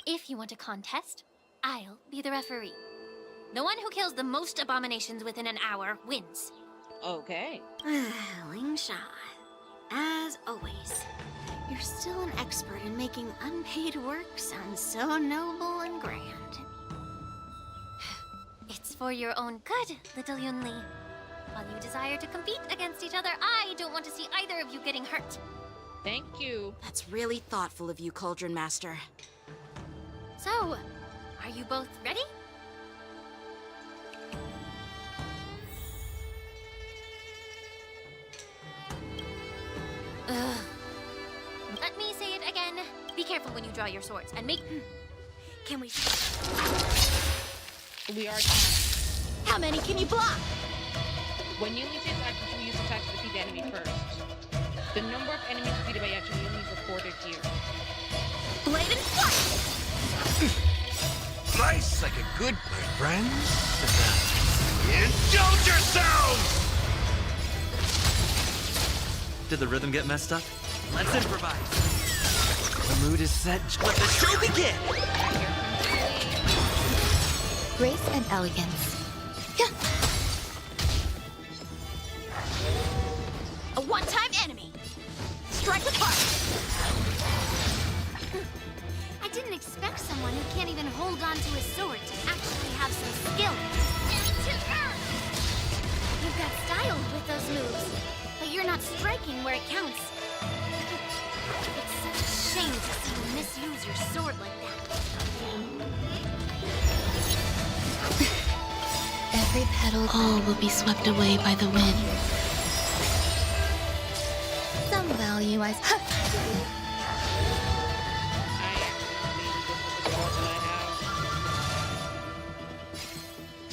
If you want a contest, I'll be the referee. The one who kills the most abominations within an hour wins. Okay. Lingsha, as always, you're still an expert in making unpaid work sound so noble and grand. It's for your own good, little Yunli. While you desire to compete against each other, I don't want to see either of you getting hurt. Thank you. That's really thoughtful of you, Cauldron Master. So, are you both ready? Ugh. Let me say it again. Be careful when you draw your swords, and make... Can we... We are... How many can you block? When Yunli takes action, she will use attacks to defeat the enemy first. The number of enemies defeated by action Yunli is recorded here. Blade and flight! Slice like a good my friends. Indulge yourselves! Did the rhythm get messed up? Let's improvise. The mood is set. Let the show begin! Grace and elegance. A one-time enemy! Strike apart! I didn't expect someone who can't even hold on to his sword to actually have some skill. You've got style with those moves, but you're not striking where it counts. It's such a shame to see you misuse your sword like that. Every petal, all will be swept away by the wind. Some value, I...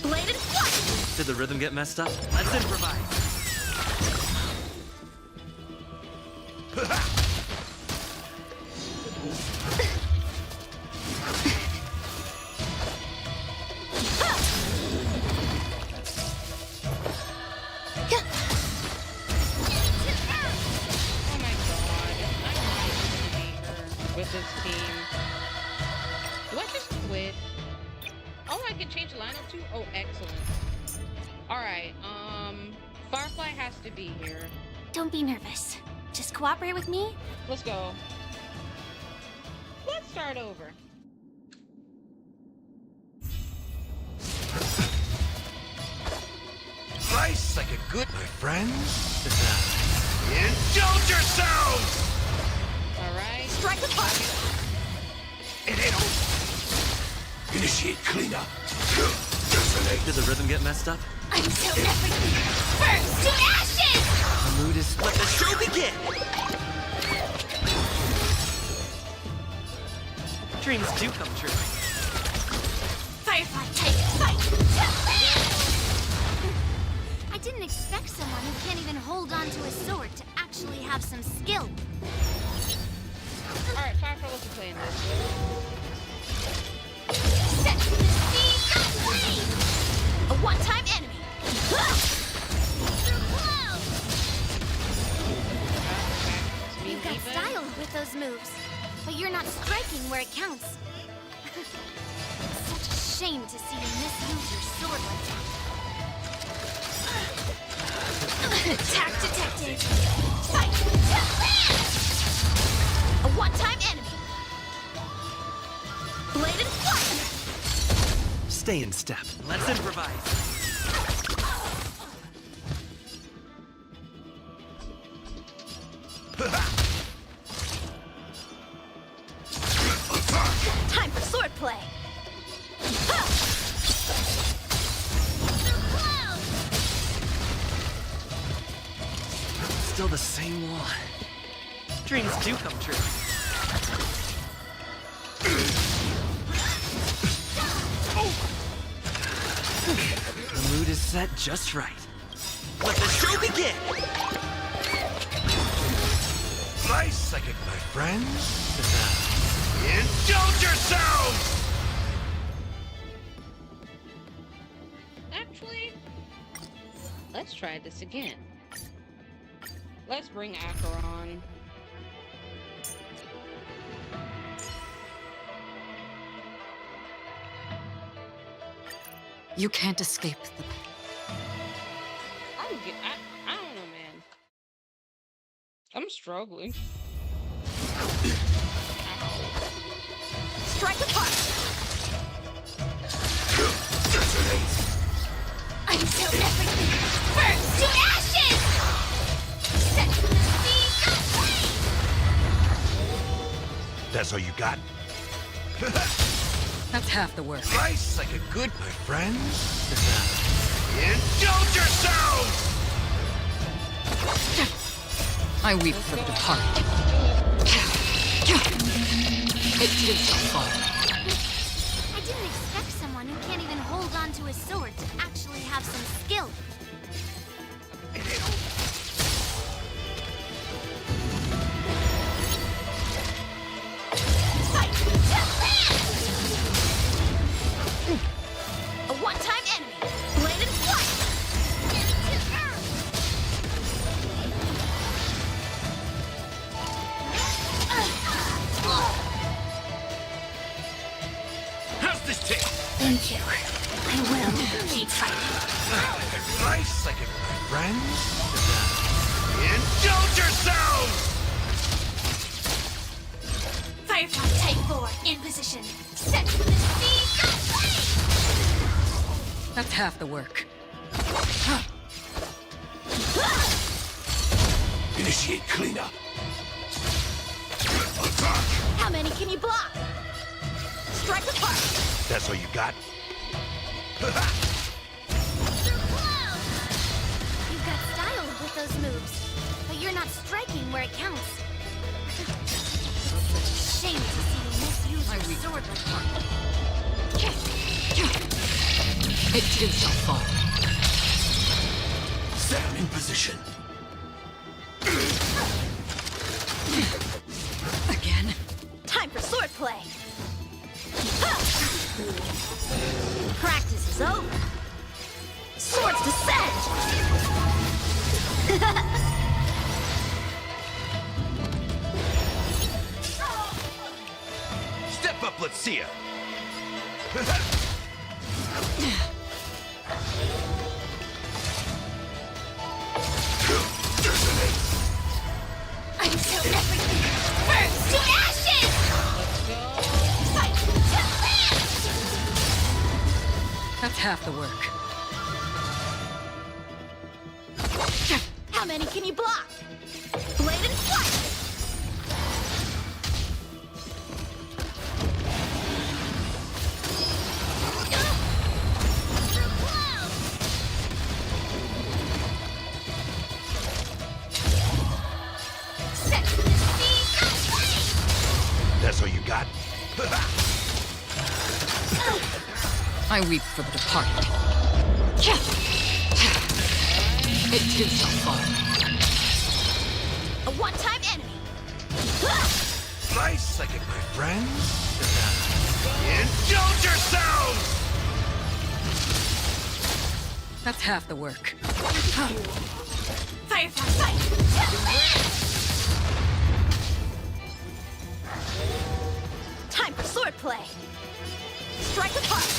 Blade and flight! Did the rhythm get messed up? Let's improvise. With this team. Do I just quit? Oh, I can change the lineup too? Oh, excellent. Alright, Firefly has to be here. Don't be nervous. Just cooperate with me. Let's go. Let's start over. Slice like a good my friends. Indulge yourselves! Alright. Strike apart! It ain't over. Initiate cleanup. Did the rhythm get messed up? Until everything burns to ashes! The mood is... Let the show begin! Dreams do come true. Firefly Tiger, fight! I didn't expect someone who can't even hold on to his sword to actually have some skill. Alright, Firefly, let's be playing this. Set the scene aflame! A one-time enemy! You've got style with those moves, but you're not striking where it counts. It's such a shame to see you misuse your sword like that. Attack detected! Fight! A one-time enemy! Blade and flight! Stay in step. Let's improvise. Time for swordplay! Still the same one. Dreams do come true. The mood is set just right. Let the show begin! Nice second, my friends. Indulge yourselves! Actually, let's try this again. Let's bring Acheron. You can't escape the... I don't know, man. I'm struggling. Strike apart! Until everything burns to ashes! Set to the sea of That's all you got? That's half the work. Nice like a good, my friends. Indulge yourselves! I weep for the departed. It is so far. I didn't expect someone who can't even hold on to his sword to actually have some skill. Fight to land! A one-time enemy. Bladed flight! Getting to earth! How's this taste? Thank you. I will keep fighting. Nice like it, my friends. Indulge yourselves! Firefly Type 4 in position. Set to the sea of flame! That's half the work. Initiate cleanup. How many can you block? Strike apart! That's all you got? You've got style with those moves, but you're not striking where it counts. It's such a shame to see you misuse your sword like that. It is so far. Sam in position. Again? Time for swordplay! Practice is over. Swords descend! Step up, let's see ya. Until everything burns to ashes! Fight to land! That's half the work. How many can you block? Bladed flight! Set to the sea of flame! That's all you got? I weep for the departed. It is so far. A one-time enemy! Nice like it, my friends. Indulge yourselves! That's half the work. Firefly fight! Time for swordplay! Strike apart!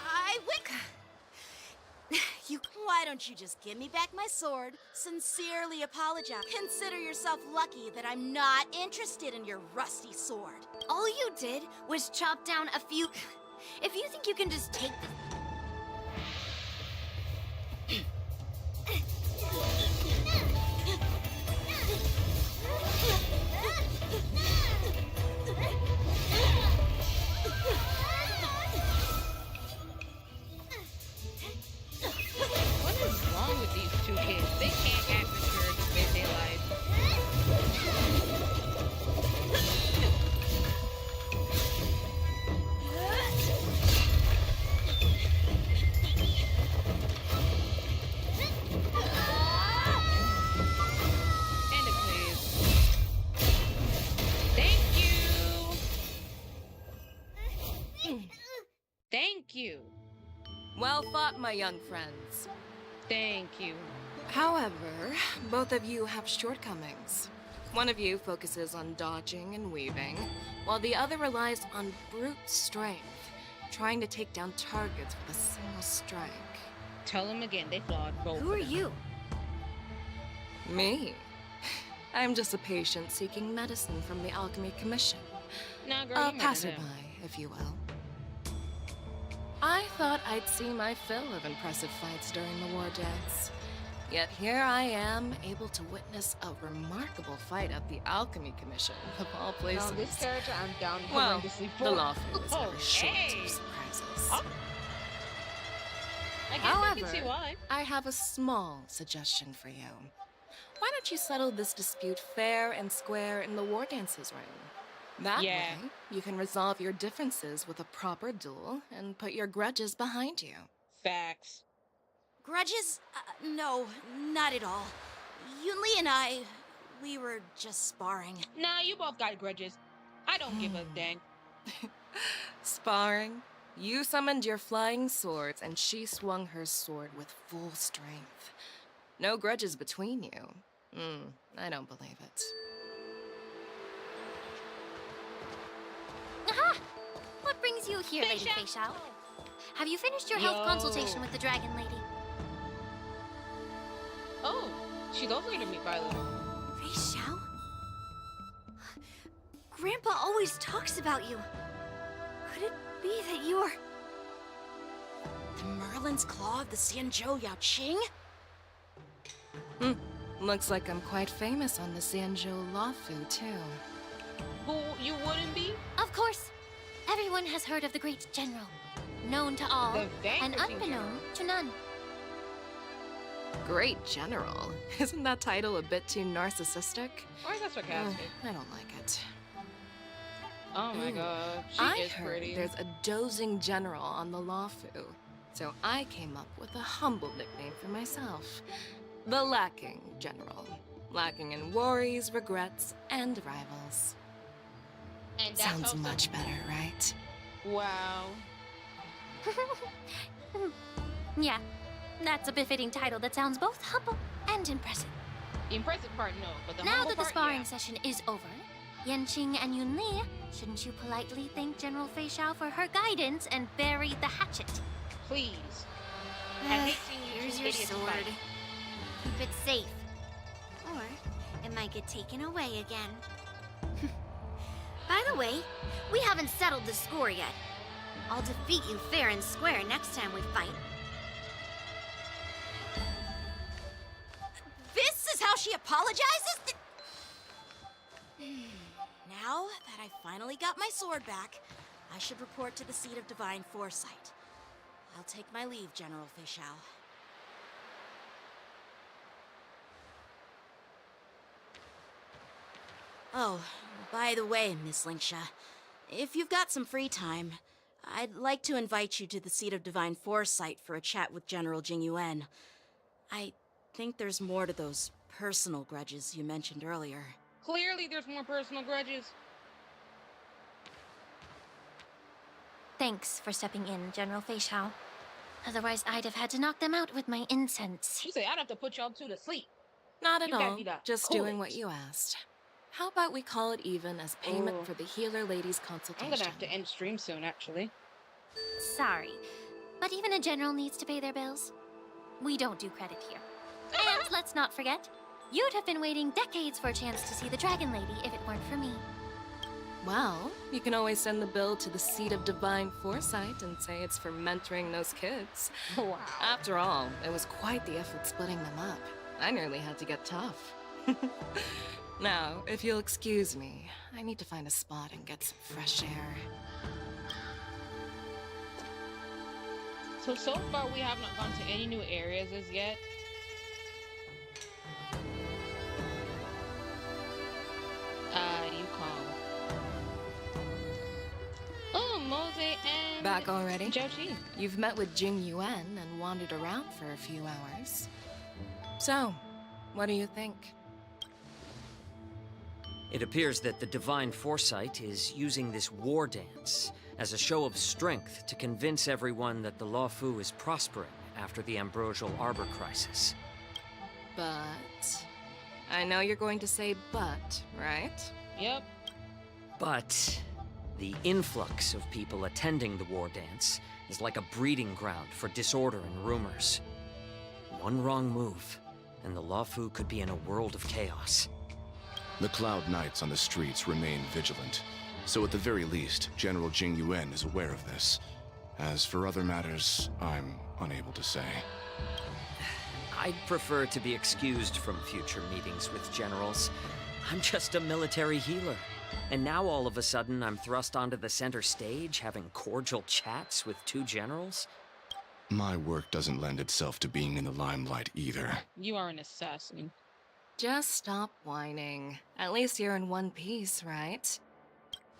I wick. Why don't you just give me back my sword? Sincerely apologize. Consider yourself lucky that I'm not interested in your rusty sword. All you did was chop down a few... If you think you can just take What is wrong with these two kids? They can't act mature to save their lives. Well fought, my young friends. Thank you. However, both of you have shortcomings. One of you focuses on dodging and weaving, while the other relies on brute strength, trying to take down targets with a single strike. Tell them again, they flawed both. Who are you? Me? I'm just a patient seeking medicine from the Alchemy Commission. Nah, girl, A you murdered passerby, him. if you will. I thought I'd see my fill of impressive fights during the war dance. Yet here I am, able to witness a remarkable fight at the Alchemy Commission, of all places. Now, this character I'm down Well, horrendously the for. Luofu is never short Hey! of surprises. Oh. I guess I can see why. I have a small suggestion for you. Why don't you settle this dispute fair and square in the war dances ring? That way, you can resolve your differences with a proper duel and put your grudges behind you. Facts. Grudges? No, not at all. Yunli and I, we were just sparring. Nah, you both got grudges. I don't give a dang. Sparring? You summoned your flying swords, and she swung her sword with full strength. No grudges between you. I don't believe it. Aha! What brings you here, Lady Fei Xiao? Have you finished your health consultation with the Dragon Lady? Oh, she does later meet Violet. Fei Xiao? Grandpa always talks about you. Could it be that you're... The Merlin's Claw of the Xianzhou Yaoqing? Looks like I'm quite famous on the Xianzhou Luofu, too. Who you wouldn't be? Of course. Everyone has heard of the great general. Known to all, The and vanquishing unbeknown to none. Great General. Isn't that title a bit too narcissistic? Or is that sarcastic? I don't like it. Oh my god, she I is heard pretty. there's a dozing general on the Luofu, so I came up with a humble nickname for myself. The Lacking General. Lacking in worries, regrets, and rivals. And that's Sounds also... much better, right? Wow. Yeah, that's a befitting title that sounds both humble and impressive. The impressive part, no, but the Now humble that the part, sparring yeah. session is over, Yanqing and Yunli, shouldn't you politely thank General Fei Xiao for her guidance and bury the hatchet? Please. I hate seeing you Here's two your idiots sword. fight. Keep it safe. Or it might get taken away again. By the way, we haven't settled the score yet. I'll defeat you fair and square next time we fight. This is how she apologizes? Now that I finally got my sword back, I should report to the seat of divine foresight. I'll take my leave, General Fei Xiao. Oh, by the way, Miss Lingsha, if you've got some free time, I'd like to invite you to the seat of divine foresight for a chat with General Jing Yuan. I think there's more to those personal grudges you mentioned earlier. Clearly there's more personal grudges. Thanks for stepping in, General Fei Xiao. Otherwise, I'd have had to knock them out with my incense. You say I'd have to put y'all two to sleep. Not at You gotta all. be the Just doing what you asked. How about we call it even as payment Ooh. for the healer lady's I'm consultation? gonna have to end stream soon, actually. Sorry, but even a general needs to pay their bills. We don't do credit here. And let's not forget, you'd have been waiting decades for a chance to see the Dragon Lady if it weren't for me. Well, you can always send the bill to the seat of divine foresight and say it's for mentoring those kids. Wow. After all, it was quite the effort splitting them up. I nearly had to get tough. Now, if you'll excuse me, I need to find a spot and get some fresh air. So far we have not gone to any new areas as yet. You call. Oh, Mose and... Back already? Joshi. You've met with Jing Yuan and wandered around for a few hours. So, what do you think? It appears that the Divine Foresight is using this war dance as a show of strength to convince everyone that the Luofu is prospering after the Ambrosial Arbor crisis. But... I know you're going to say but, right? Yep. But the influx of people attending the war dance is like a breeding ground for disorder and rumors. One wrong move, and the Luofu could be in a world of chaos. The Cloud Knights on the streets remain vigilant, so at the very least, General Jing Yuan is aware of this. As for other matters, I'm unable to say. I'd prefer to be excused from future meetings with generals. I'm just a military healer. And now all of a sudden I'm thrust onto the center stage having cordial chats with two generals? My work doesn't lend itself to being in the limelight either. You are an assassin. Just stop whining. At least you're in one piece, right?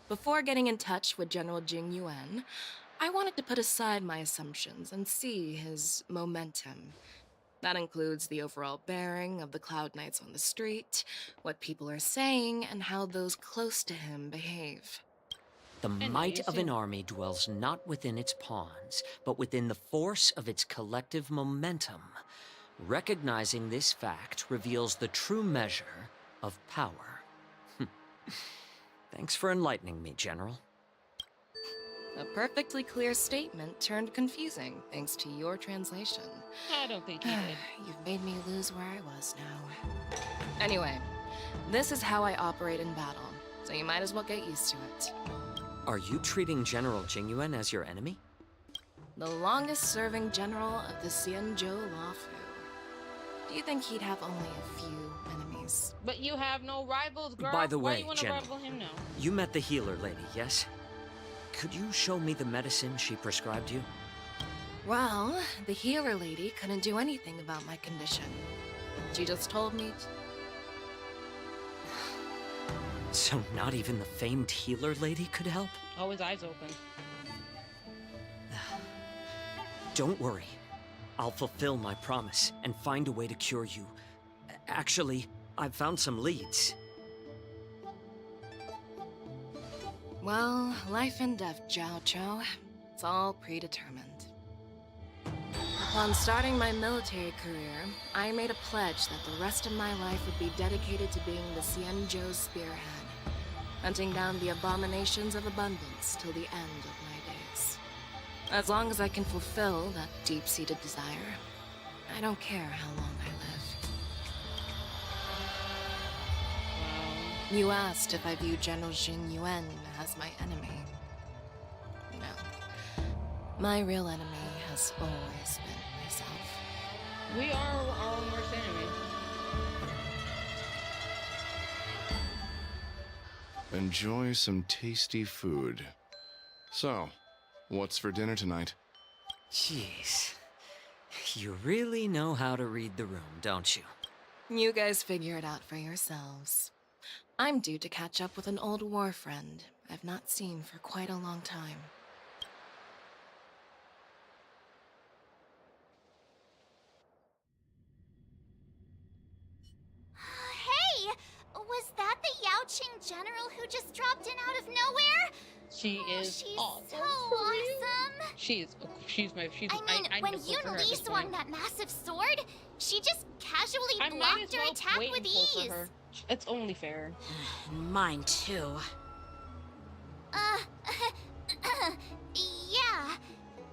Before getting in touch with General Jing Yuan, I wanted to put aside my assumptions and see his momentum. That includes the overall bearing of the Cloud Knights on the street, what people are saying, and how those close to him behave. The might of an army dwells not within its pawns, but within the force of its collective momentum. Recognizing this fact reveals the true measure of power. Thanks for enlightening me, General. A perfectly clear statement turned confusing thanks to your translation. I don't think you did. You've made me lose where I was now. Anyway, this is how I operate in battle, so you might as well get used to it. Are you treating General Jing Yuan as your enemy? The longest-serving general of the Xianzhou Luofu. Do you think he'd have only a few enemies? But you have no rivals, girl. By the Why way, you wanna General, rival him now? You met the healer lady, yes? Could you show me the medicine she prescribed you? Well, the healer lady couldn't do anything about my condition. She just told me So not even the famed healer lady could help? Oh, his eyes open. Don't worry. I'll fulfill my promise and find a way to cure you. Actually, I've found some leads. Well, life and death, Zhao Chou. It's all predetermined. Upon starting my military career, I made a pledge that the rest of my life would be dedicated to being the Xianzhou spearhead, hunting down the abominations of abundance till the end of my days. As long as I can fulfill that deep-seated desire, I don't care how long I live. You asked if I view General Jing Yuan as my enemy. No. My real enemy has always been myself. We are our own worst enemy. Enjoy some tasty food. So, what's for dinner tonight? Jeez. You really know how to read the room, don't you? You guys figure it out for yourselves. I'm due to catch up with an old war friend I've not seen for quite a long time. Hey! Was that the Yaoqing general who just dropped in out of nowhere? She is She's awesome. so awesome! She's my I mean, when Yun Li swung that massive sword, she just casually I might blocked as her well attack wait with and pull for ease. her. It's only fair. Mine too. Yeah.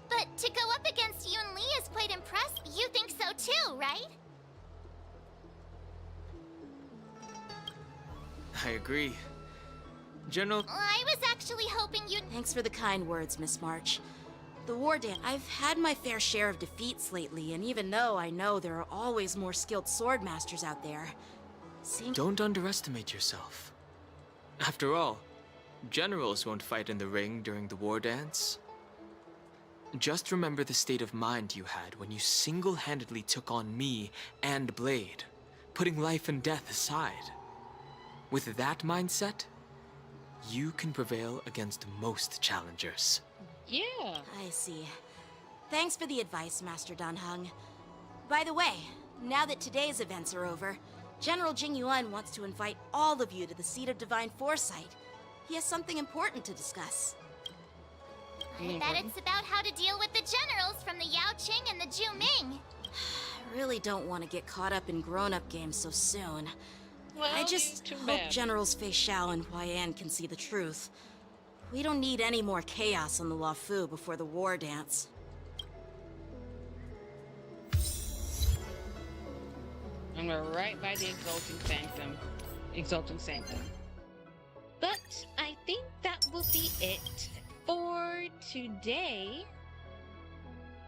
But to go up against Yun Li is quite impressive. You think so too, right? I agree. General... I was actually hoping you'd... Thanks for the kind words, Miss March. The war dance. I've had my fair share of defeats lately, and even though I know there are always more skilled sword masters out there, Don't underestimate yourself. After all, generals won't fight in the ring during the war dance. Just remember the state of mind you had when you single-handedly took on me and Blade, putting life and death aside. With that mindset, you can prevail against most challengers. Yeah. I see. Thanks for the advice, Master Danheng. By the way, now that today's events are over, General Jing Yuan wants to invite all of you to the Seat of Divine Foresight. He has something important to discuss. I bet it's about how to deal with the generals from the Yao Qing and the Ju Ming. I really don't want to get caught up in grown-up games so soon. Well, I just too hope bad. Generals Fei Xiao and Huaiyan can see the truth. We don't need any more chaos on the Luofu before the war dance. And we're right by the Exalting Sanctum. But I think that will be it for today.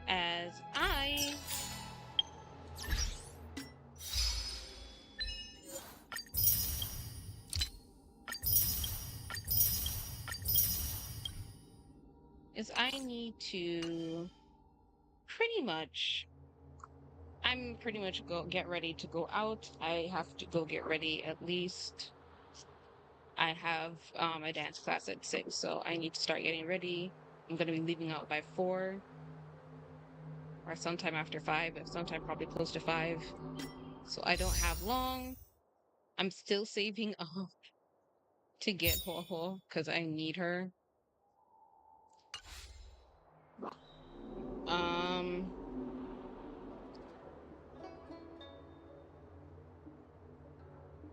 As I need to I'm pretty much get ready to go out. I have to go get ready at least. I have a dance class at 6, so I need to start getting ready. I'm gonna be leaving out by 4. Or sometime after 5, sometime probably close to 5. So I don't have long. I'm still saving up to get Ho Ho, because I need her.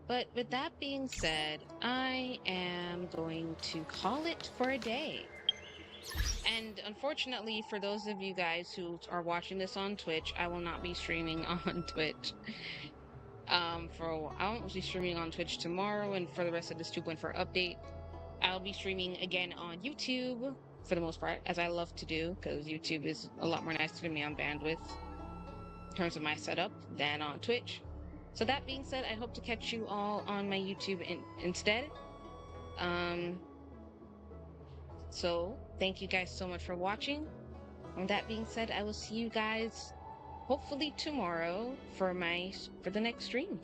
But with that being said, I am going to call it for a day. And unfortunately, for those of you guys who are watching this on Twitch, I will not be streaming on Twitch. I won't be streaming on Twitch tomorrow, and for the rest of this 2.4 update, I'll be streaming again on YouTube for the most part, as I love to do, because YouTube is a lot more nice to me on bandwidth in terms of my setup than on Twitch. So that being said, I hope to catch you all on my YouTube instead. So thank you guys so much for watching. And that being said, I will see you guys hopefully tomorrow for the next stream.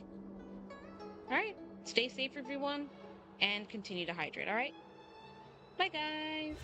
All right, stay safe, everyone, and continue to hydrate. All right, bye, guys.